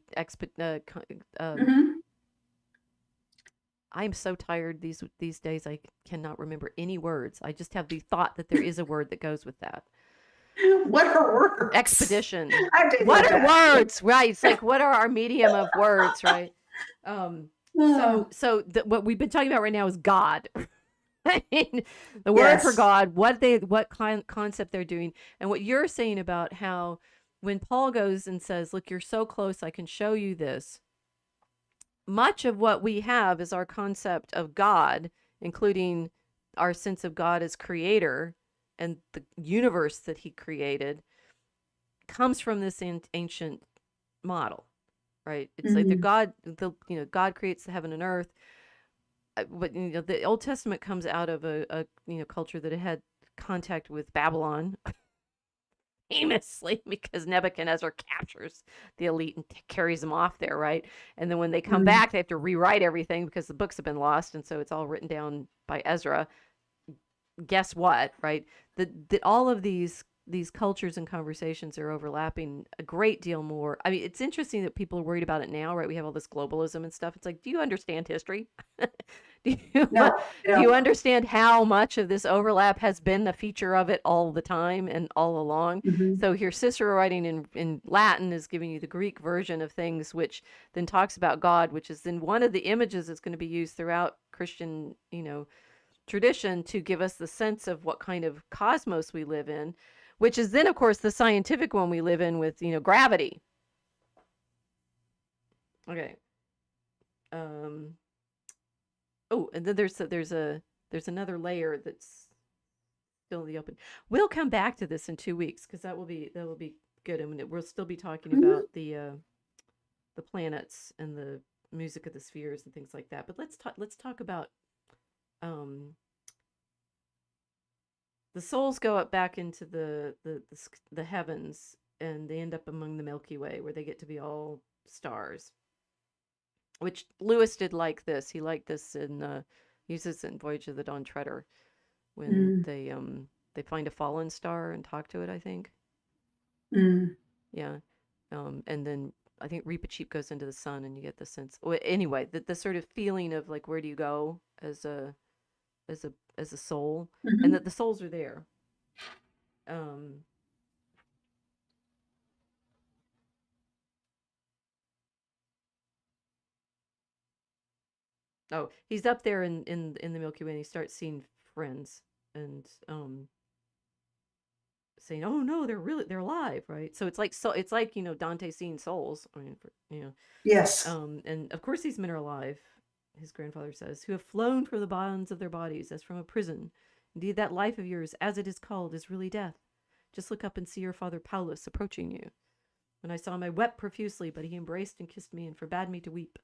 I'm so tired these days. I cannot remember any words. I just have the thought that there is a word that goes with that. What are words? Expedition. I did What like are that. words? Right. It's like, what are our medium of words, right? Um, Uh, what we've been talking about right now is God. I mean, the word for yes. God, what concept they're doing, and what you're saying about how when Paul goes and says, "Look, you're so close, I can show you this." Much of what we have is our concept of God, including our sense of God as creator and the universe that he created, comes from this ancient model, right? It's like Mhm. God creates the heaven and earth. But the Old Testament comes out of a culture that had contact with Babylon famously because Nebuchadnezzar captures the elite and carries them off there, right? And then when they come Mhm. back, they have to rewrite everything because the books have been lost, and so it's all written down by Ezra. Guess what, right? That all of these cultures and conversations are overlapping a great deal more. I mean, it's interesting that people are worried about it now, right? We have all this globalism and stuff. It's like, do you understand history? do you No, you do you don't. understand how much of this overlap has been a feature of it all the time and all along? Mhm. So here, Cicero writing in Latin is giving you the Greek version of things, which then talks about God, which is then one of the images that's going to be used throughout Christian, tradition to give us the sense of what kind of cosmos we live in, which is then, of course, the scientific one we live in with, gravity. Okay. Um, oh, and then there's another layer that's still in the open. We'll come back to this in 2 weeks because that will be good. I mean, we'll still be talking Mhm. about the planets and the music of the spheres and things like that. But let's talk about um the souls go up back into the heavens, and they end up among the Milky Way where they get to be all stars, which Lewis did like this. He liked this in uses it in Voyage of the Dawn Treader when Mm. they find a fallen star and talk to it, I think. Mm. Yeah. And then I think Reepicheep goes into the sun, and you get the sense, well, anyway, the sort of feeling of like, where do you go as a soul, and Mhm. that the souls are there. um Oh, he's up there in the Milky Way, and he starts seeing friends and saying, "Oh no, they're alive," right? So it's like Dante seeing souls. I mean, Yes. and of course these men are alive. His grandfather says, "Who have flown from the bonds of their bodies as from a prison. Indeed, that life of yours, as it is called, is really death. Just look up and see your father Paulus approaching you. When I saw him, I wept profusely, but he embraced and kissed me and forbade me to weep.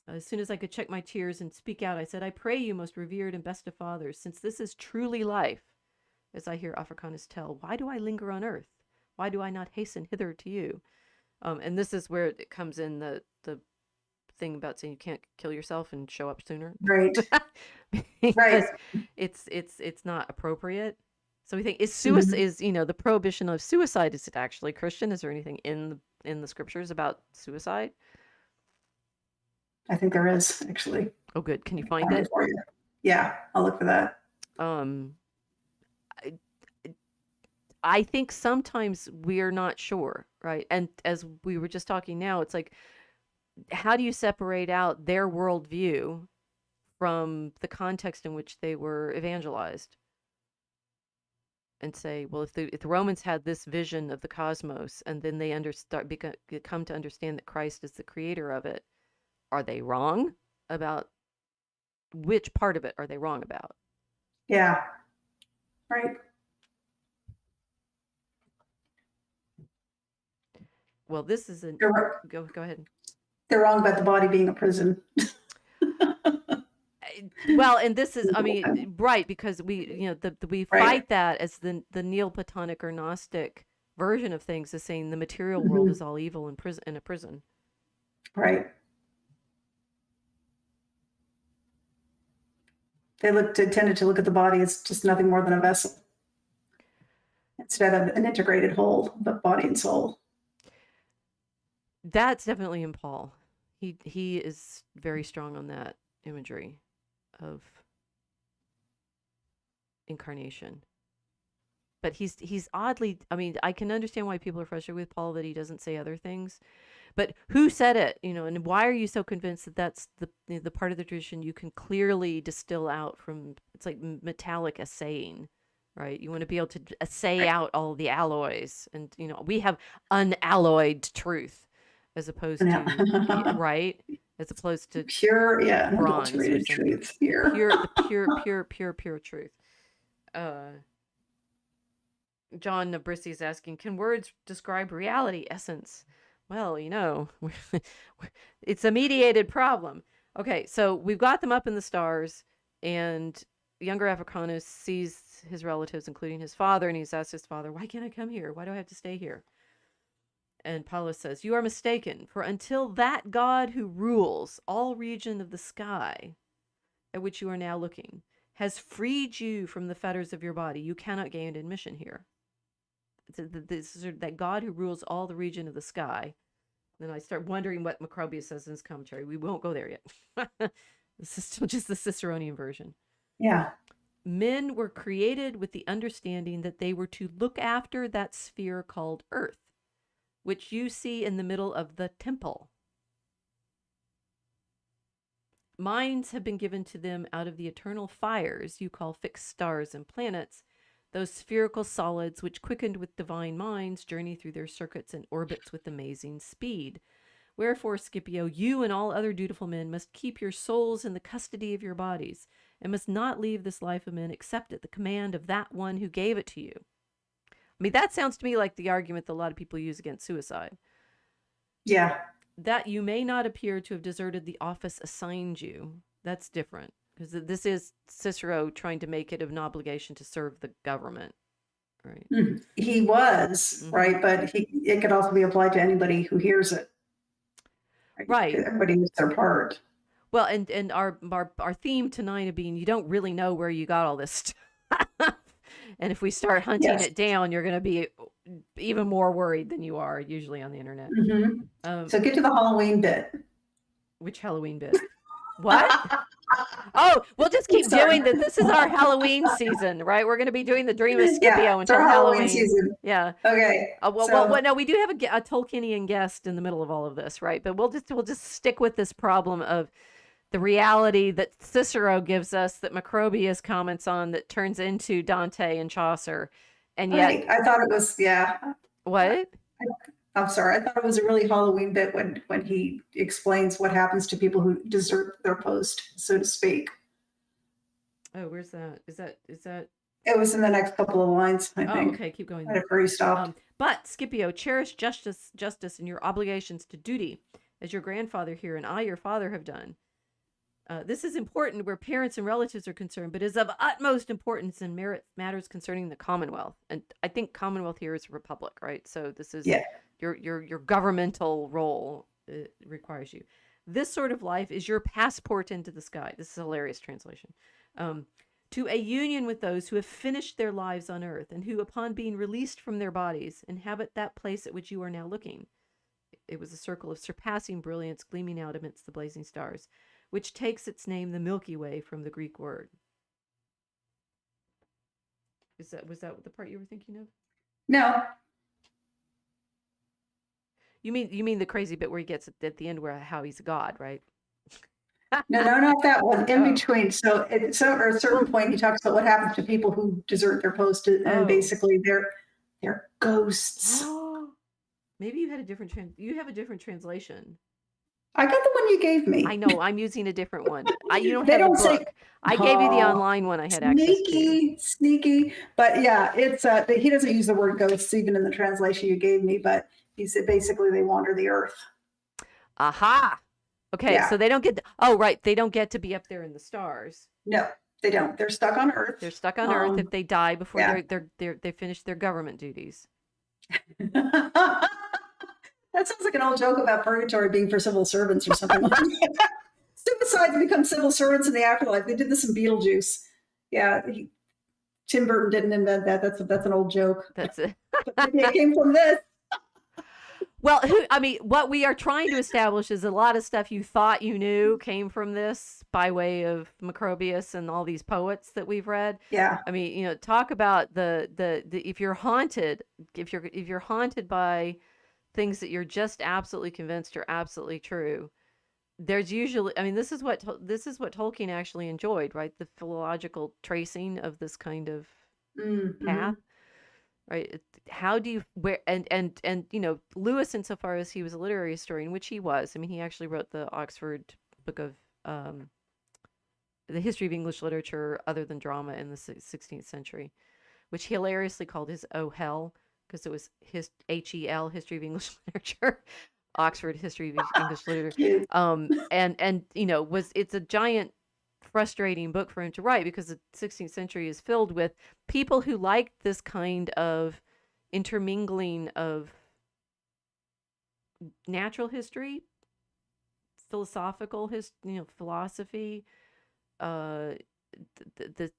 As soon as I could check my tears and speak out, I said, I pray you, most revered and best of fathers, since this is truly life, as I hear Africanus tell, why do I linger on earth? Why do I not hasten hither to you?" And this is where it comes in the thing about saying you can't kill yourself and show up sooner Right. Right. because it's not appropriate. So we think is suicide Mhm. is the prohibition of suicide, is it actually Christian? Is there anything in the scriptures about suicide? I think there is actually. Oh, good. Can you find Find it it? for you. Yeah, I'll look for that. Um, I, I think sometimes we're not sure, right? And as we were just talking now, it's like, how do you separate out their worldview from the context in which they were evangelized? And say, well, if the Romans had this vision of the cosmos, and then they come to understand that Christ is the creator of it, are they wrong about which part of it are they wrong about? Yeah. Right. Well, this is an They're, go ahead. they're wrong about the body being a prison. Well, and this is, I mean, right, because we Right. fight that as the Neoplatonic or Gnostic version of things, is saying the material world Mhm. is all evil in a prison. Right. They tended to look at the body as just nothing more than a vessel instead of an integrated whole, but body and soul. That's definitely in Paul. He is very strong on that imagery of incarnation. but he's oddly, I mean, I can understand why people are frustrated with Paul that he doesn't say other things. But who said it, and why are you so convinced that that's the part of the tradition you can clearly distill out from? It's like metallic assaying, right? You want to be able to assay out all the alloys, and we have unalloyed truth, as opposed to right, as opposed to pure, bronze or unadulterated something. truth here. Pure truth. John Nabrissi is asking, can words describe reality essence? Well, it's a mediated problem. Okay, so we've got them up in the stars, and younger Africanus sees his relatives, including his father, and he's asked his father, why can't I come here? Why do I have to stay here? And Paulus says, you are mistaken, for until that God who rules all region of the sky, at which you are now looking, has freed you from the fetters of your body, you cannot gain admission here. This is that God who rules all the region of the sky. Then I start wondering what Macrobius says in his commentary. We won't go there yet. This is still just the Ciceronian version. Yeah. Men were created with the understanding that they were to look after that sphere called Earth, which you see in the middle of the temple. Minds have been given to them out of the eternal fires you call fixed stars and planets. Those spherical solids which, quickened with divine minds, journey through their circuits and orbits with amazing speed. Wherefore, Scipio, you and all other dutiful men must keep your souls in the custody of your bodies, and must not leave this life of men except at the command of that one who gave it to you. I mean, that sounds to me like the argument that a lot of people use against suicide. Yeah. That you may not appear to have deserted the office assigned you. That's different. Because this is Cicero trying to make it an obligation to serve the government, right? He was, right, but it could also be applied to anybody who hears it. Right. Everybody needs their part. Well, and our theme tonight being you don't really know where you got all this stuff. And if we start hunting it down, you're going to be even more worried than you are usually on the internet. So get to the Halloween bit. Which Halloween bit? What? Oh, we'll just keep doing that. This is our Halloween season, right? We're going to be doing the Dream of Scipio until Halloween season. Yeah. Okay. Well, no, we do have a Tolkienian guest in the middle of all of this, right? But we'll just stick with this problem of the reality that Cicero gives us, that Macrobius comments on, that turns into Dante and Chaucer, and yet I thought it was What? I'm sorry. I thought it was a really Halloween bit when he explains what happens to people who desert their post, so to speak. Oh, where's that? Is that? It was in the next couple of lines, I think. Okay, keep going. I had already stopped. But Scipio, cherish justice and your obligations to duty, as your grandfather here and I, your father, have done. This is important where parents and relatives are concerned, but is of utmost importance in matters concerning the Commonwealth. And I think Commonwealth here is a republic, right? So this is your governmental role requires you. This sort of life is your passport into the sky. This is a hilarious translation. To a union with those who have finished their lives on earth and who, upon being released from their bodies, inhabit that place at which you are now looking. It was a circle of surpassing brilliance gleaming out amidst the blazing stars, which takes its name, the Milky Way, from the Greek word. Was that the part you were thinking of? No. You mean the crazy bit where he gets at the end where how he's a god, right? No, not that one. In between. So at a certain point, he talks about what happens to people who desert their post, and basically they're ghosts. Maybe you had a different you have a different translation. I got the one you gave me. I know. I'm using a different one. You don't have the book. Say, I gave you the online one I had access to. Sneaky. But yeah, it's he doesn't use the word ghosts even in the translation you gave me, but he said basically they wander the earth. Aha. Okay, so they don't get they don't get to be up there in the stars. No, they don't. They're stuck on Earth. They're stuck on Earth if they die before they finish their government duties. That sounds like an old joke about purgatory being for civil servants or something. Suicides become civil servants in the afterlife. They did this in Beetlejuice. Yeah, Tim Burton didn't invent that. That's an old joke. That's it. It came from this. Well, I mean, what we are trying to establish is a lot of stuff you thought you knew came from this by way of Macrobius and all these poets that we've read. Yeah. I mean, talk about the if you're haunted, if you're haunted by things that you're just absolutely convinced are absolutely true, there's usually, I mean, this is what Tolkien actually enjoyed, right? The philological tracing of this kind of Mm-hmm. path, right? How do you where and Lewis, insofar as he was a literary historian, which he was. I mean, he actually wrote the Oxford book of um, the history of English literature, other than drama, in the 16th century, which he hilariously called his "Oh Hell," because it was his HEL, History of English Literature, Oxford History of English Literature, Cute. and it's a giant frustrating book for him to write, because the 16th century is filled with people who liked this kind of intermingling of natural history, philosophical philosophy, uh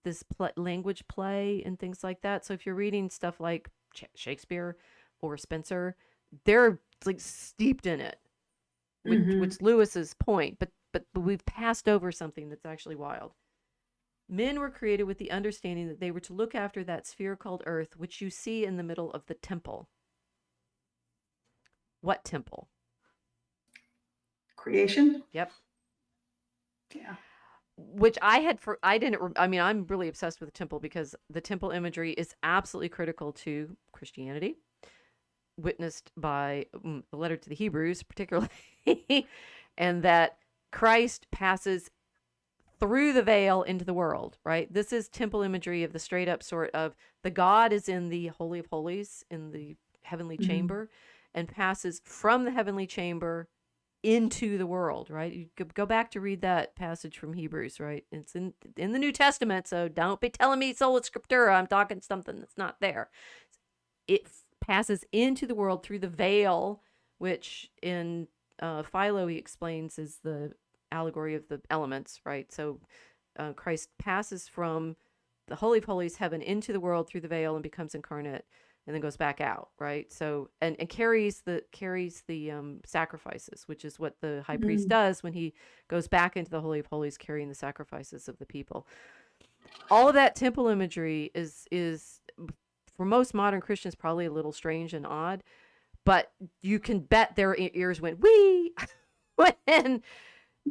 this language play and things like that. So if you're reading stuff like Shakespeare or Spencer, they're like steeped in it, Mm-hmm. which Lewis's point, but we've passed over something that's actually wild. Men were created with the understanding that they were to look after that sphere called Earth, which you see in the middle of the temple. What temple? Creation. Yep. Yeah. Which I didn't, I mean, I'm really obsessed with the temple because the temple imagery is absolutely critical to Christianity, witnessed by the letter to the Hebrews, particularly, and that Christ passes through the veil into the world, right? This is temple imagery of the straight up sort of the God is in the Holy of Holies, in the heavenly Mm-hmm. chamber, and passes from the heavenly chamber into the world, right? You go back to read that passage from Hebrews, right? It's in the New Testament, so don't be telling me sola scriptura. I'm talking something that's not there. It passes into the world through the veil, which in Philo he explains is the allegory of the elements, right? So Christ passes from the Holy of Holies, heaven, into the world through the veil and becomes incarnate, and then goes back out, right? So and carries the sacrifices, which is what the high priest Mm-hmm. does when he goes back into the Holy of Holies, carrying the sacrifices of the people. All of that temple imagery is for most modern Christians probably a little strange and odd, but you can bet their ears went wee when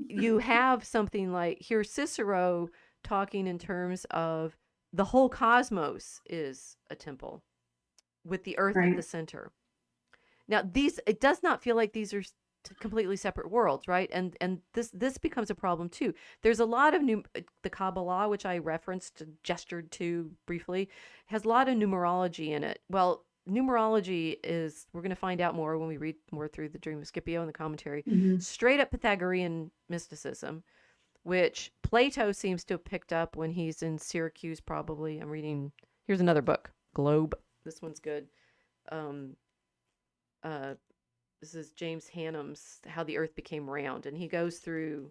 you have something like, here Cicero talking in terms of the whole cosmos is a temple with the earth at the Right. center. Now it does not feel like these are completely separate worlds, right? And this becomes a problem too. There's a lot of the Kabbalah, which I referenced, gestured to briefly, has a lot of numerology in it. Well, numerology is, we're going to find out more when we read more through the Dream of Scipio and the commentary, Mm-hmm. straight up Pythagorean mysticism, which Plato seems to have picked up when he's in Syracuse, probably. I'm reading, here's another book, Globe. This one's good. Um, uh, this is James Hannum's How the Earth Became Round, and he goes through,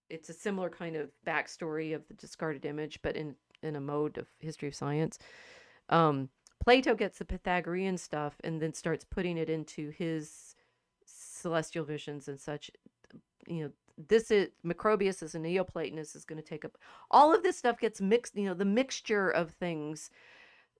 it's a similar kind of backstory of the discarded image, but in a mode of history of science. Um, Plato gets the Pythagorean stuff and then starts putting it into his celestial visions and such. You know, this is Macrobius as a Neoplatonist is going to take up all of this stuff, gets mixed. The mixture of things.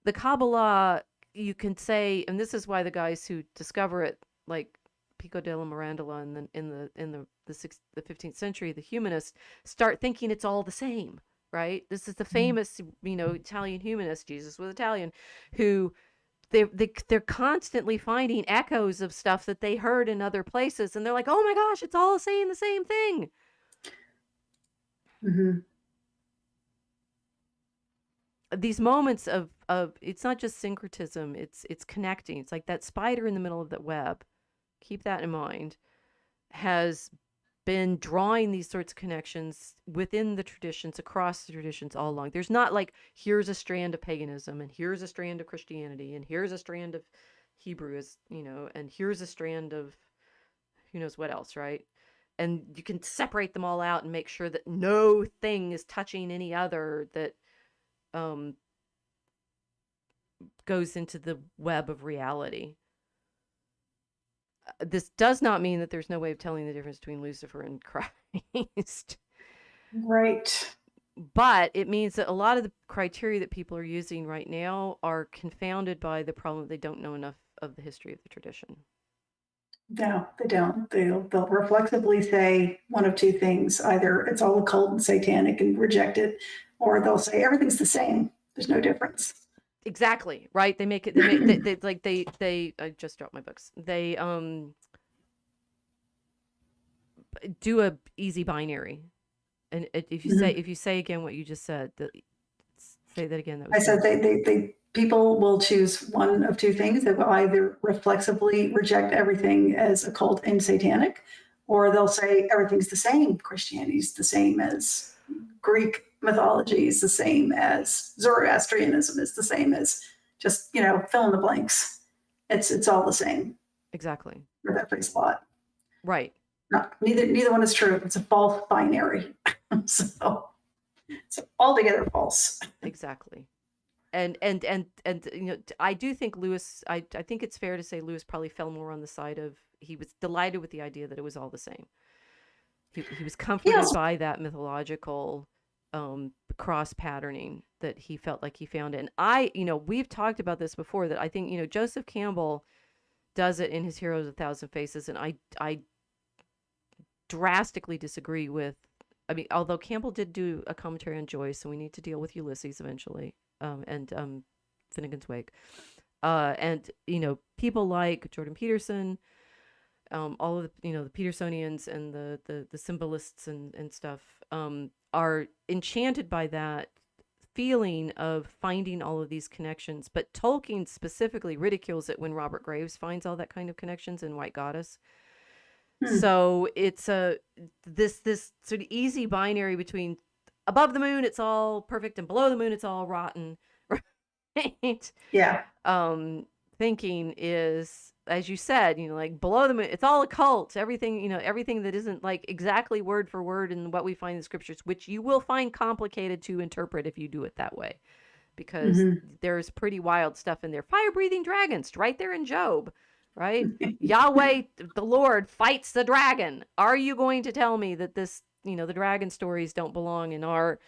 The Kabbalah, you can say, and this is why the guys who discover it, like Pico della Mirandola in the 15th century, the humanists start thinking it's all the same, right? This is the famous, Italian humanist, Jesus was Italian, who they're constantly finding echoes of stuff that they heard in other places, and they're like, oh my gosh, it's all saying the same thing. Mm-hmm. These moments of it's not just syncretism, it's connecting. It's like that spider in the middle of that web, keep that in mind, has been drawing these sorts of connections within the traditions, across the traditions, all along. There's not like, here's a strand of paganism and here's a strand of Christianity and here's a strand of Hebrew, and here's a strand of who knows what else, right? And you can separate them all out and make sure that no thing is touching any other, that um, goes into the web of reality. This does not mean that there's no way of telling the difference between Lucifer and Christ. Right. But it means that a lot of the criteria that people are using right now are confounded by the problem that they don't know enough of the history of the tradition. No, they don't. They'll reflexively say one of two things. Either it's all occult and satanic and reject it, or they'll say everything's the same. There's no difference. Exactly, right? They make it, they I just dropped my books. They do a easy binary. And if you say again what you just said, say that again. That was I said people will choose one of two things. They will either reflexively reject everything as occult and satanic, or they'll say everything's the same. Christianity's the same as Greek mythology, is the same as Zoroastrianism, is the same as just, fill in the blanks. It's all the same. exactly. For that phrase a lot. Right. Neither one is true. It's a false binary. so it's altogether false. Exactly. And I do think Lewis, I think it's fair to say Lewis probably fell more on the side of, he was delighted with the idea that it was all the same. He was comforted by that mythological cross patterning that he felt like he found it. And we've talked about this before, that I think, Joseph Campbell does it in his Heroes of a Thousand Faces. And I drastically disagree with, although Campbell did do a commentary on Joyce, so we need to deal with Ulysses eventually, and Finnegan's Wake. And people like Jordan Peterson, all of the Petersonians and the symbolists and stuff, are enchanted by that feeling of finding all of these connections. But Tolkien specifically ridicules it when Robert Graves finds all that kind of connections in White Goddess. So it's this sort of easy binary between above the moon it's all perfect and below the moon it's all rotten, right? Yeah. Thinking is, as you said, like below the moon it's all occult. Everything, everything that isn't like exactly word for word in what we find in the scriptures, which you will find complicated to interpret if you do it that way, because there's pretty wild stuff in there. Fire-breathing dragons, right there in Job. Right? Yahweh, the Lord, fights the dragon. Are you going to tell me that this, the dragon stories don't belong in our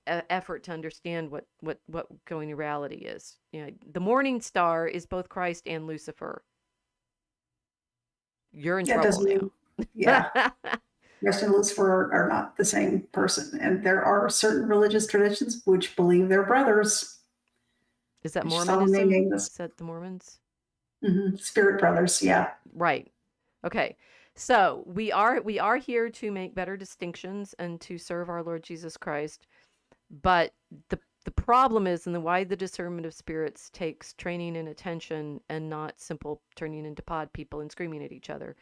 effort to understand what going reality is? The morning star is both Christ and Lucifer. You're in trouble now. Yeah. Christ and Lucifer are not the same person. And there are certain religious traditions which believe they're brothers. Is that Mormonism? Is that the Mormons? Spirit brothers, yeah. Right. Okay. So we are here to make better distinctions and to serve our Lord Jesus Christ. But the problem is, and why the discernment of spirits takes training and attention and not simple turning into pod people and screaming at each other,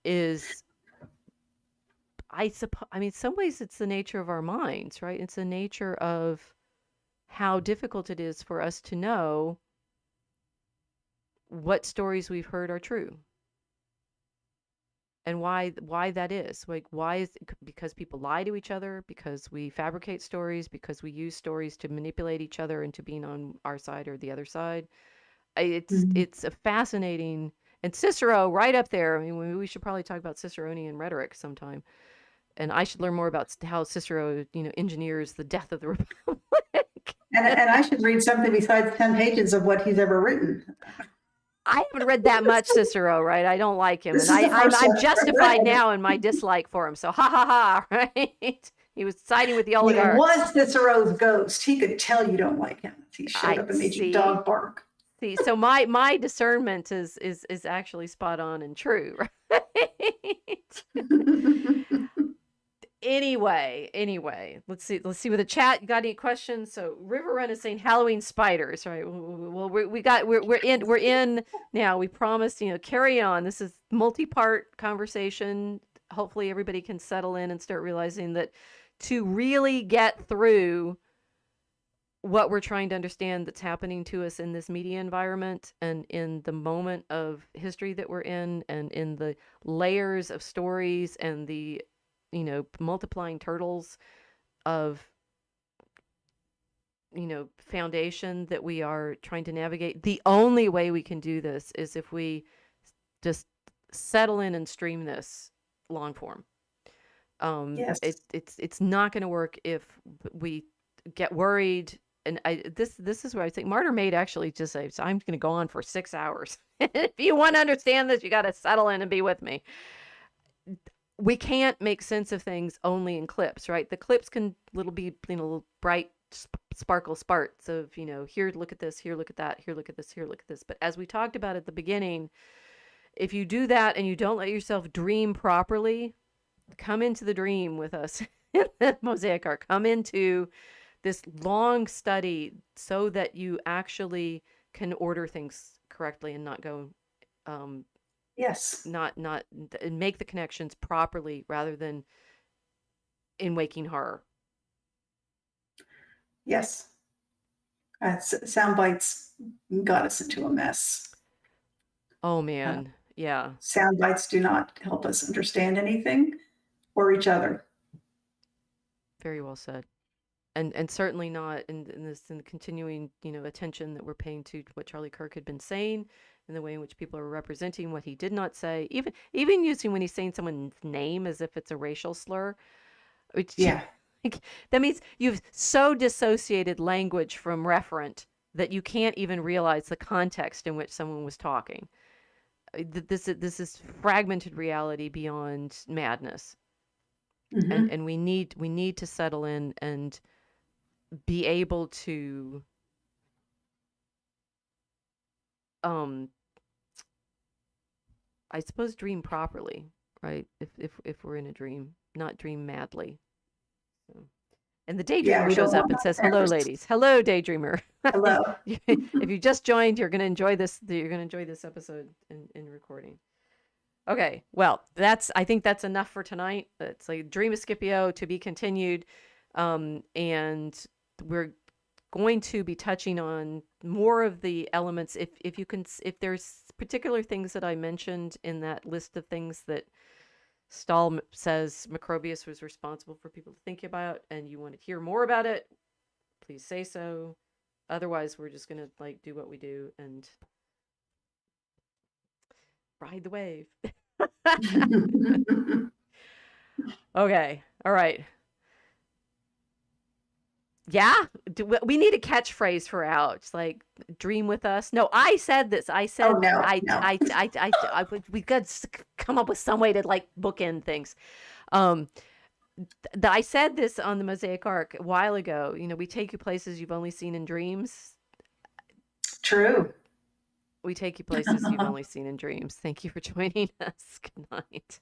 is, some ways it's the nature of our minds, right? It's the nature of how difficult it is for us to know what stories we've heard are true, and why that is. Like, why is it? Because people lie to each other, because we fabricate stories, because we use stories to manipulate each other into being on our side or the other side. It's a fascinating, and Cicero right up there. We should probably talk about Ciceronian rhetoric sometime, and I should learn more about how Cicero engineers the death of the Republic. And I should read something besides 10 pages of what he's ever written. I haven't read that much Cicero, right? I don't like him. And I'm justified now in my dislike for him. So ha ha ha, right? He was siding with the oligarchs. He was Cicero's ghost. He could tell you don't like him. He showed up and made you dog bark. See, so my discernment is actually spot on and true, right? Anyway, let's see with the chat. You got any questions? So River Run is saying Halloween spiders, right? Well, we're in now. We promised, carry on. This is multi-part conversation. Hopefully everybody can settle in and start realizing that to really get through what we're trying to understand that's happening to us in this media environment and in the moment of history that we're in, and in the layers of stories and the multiplying turtles of foundation that we are trying to navigate. The only way we can do this is if we just settle in and stream this long form. Yes. It's not going to work if we get worried. And this is where I think Martyr Maid actually just says, I'm going to go on for 6 hours. If you want to understand this, you got to settle in and be with me. We can't make sense of things only in clips, right? The clips can be little bright sparkle sparks of, here, look at this, here, look at that, here, look at this, here, look at this. But as we talked about at the beginning, if you do that and you don't let yourself dream properly, come into the dream with us in the Mosaic Arc. Come into this long study so that you actually can order things correctly and not go Yes. not and make the connections properly rather than in waking horror. Yes. Sound bites got us into a mess. Oh man, yeah. Sound bites do not help us understand anything or each other. Very well said. And certainly not in the continuing, attention that we're paying to what Charlie Kirk had been saying, and the way in which people are representing what he did not say, even using when he's saying someone's name as if it's a racial slur. Which, Yeah. that means you've so dissociated language from referent that you can't even realize the context in which someone was talking. This is fragmented reality beyond madness. Mm-hmm. And we need to settle in and be able to I suppose dream properly, right? If we're in a dream, not dream madly. So. And the daydreamer We don't shows up want and says, "Hello, nightmares. ladies. Hello, daydreamer." Hello. If you just joined, you're going to enjoy this. You're going to enjoy this episode in recording. Okay, well, I think that's enough for tonight. It's like Dream of Scipio to be continued, and we're going to be touching on more of the elements. If there's particular things that I mentioned in that list of things that Stahl says Macrobius was responsible for people to think about, and you want to hear more about it, please say so. Otherwise, we're just gonna do what we do and ride the wave. Okay, all right. Yeah, we need a catchphrase for out. It's like dream with us. No, I said this. I said Oh, no, we got to come up with some way to bookend things. I said this on the Mosaic Arc a while ago. We take you places you've only seen in dreams. True. We take you places you've only seen in dreams. Thank you for joining us. Good night.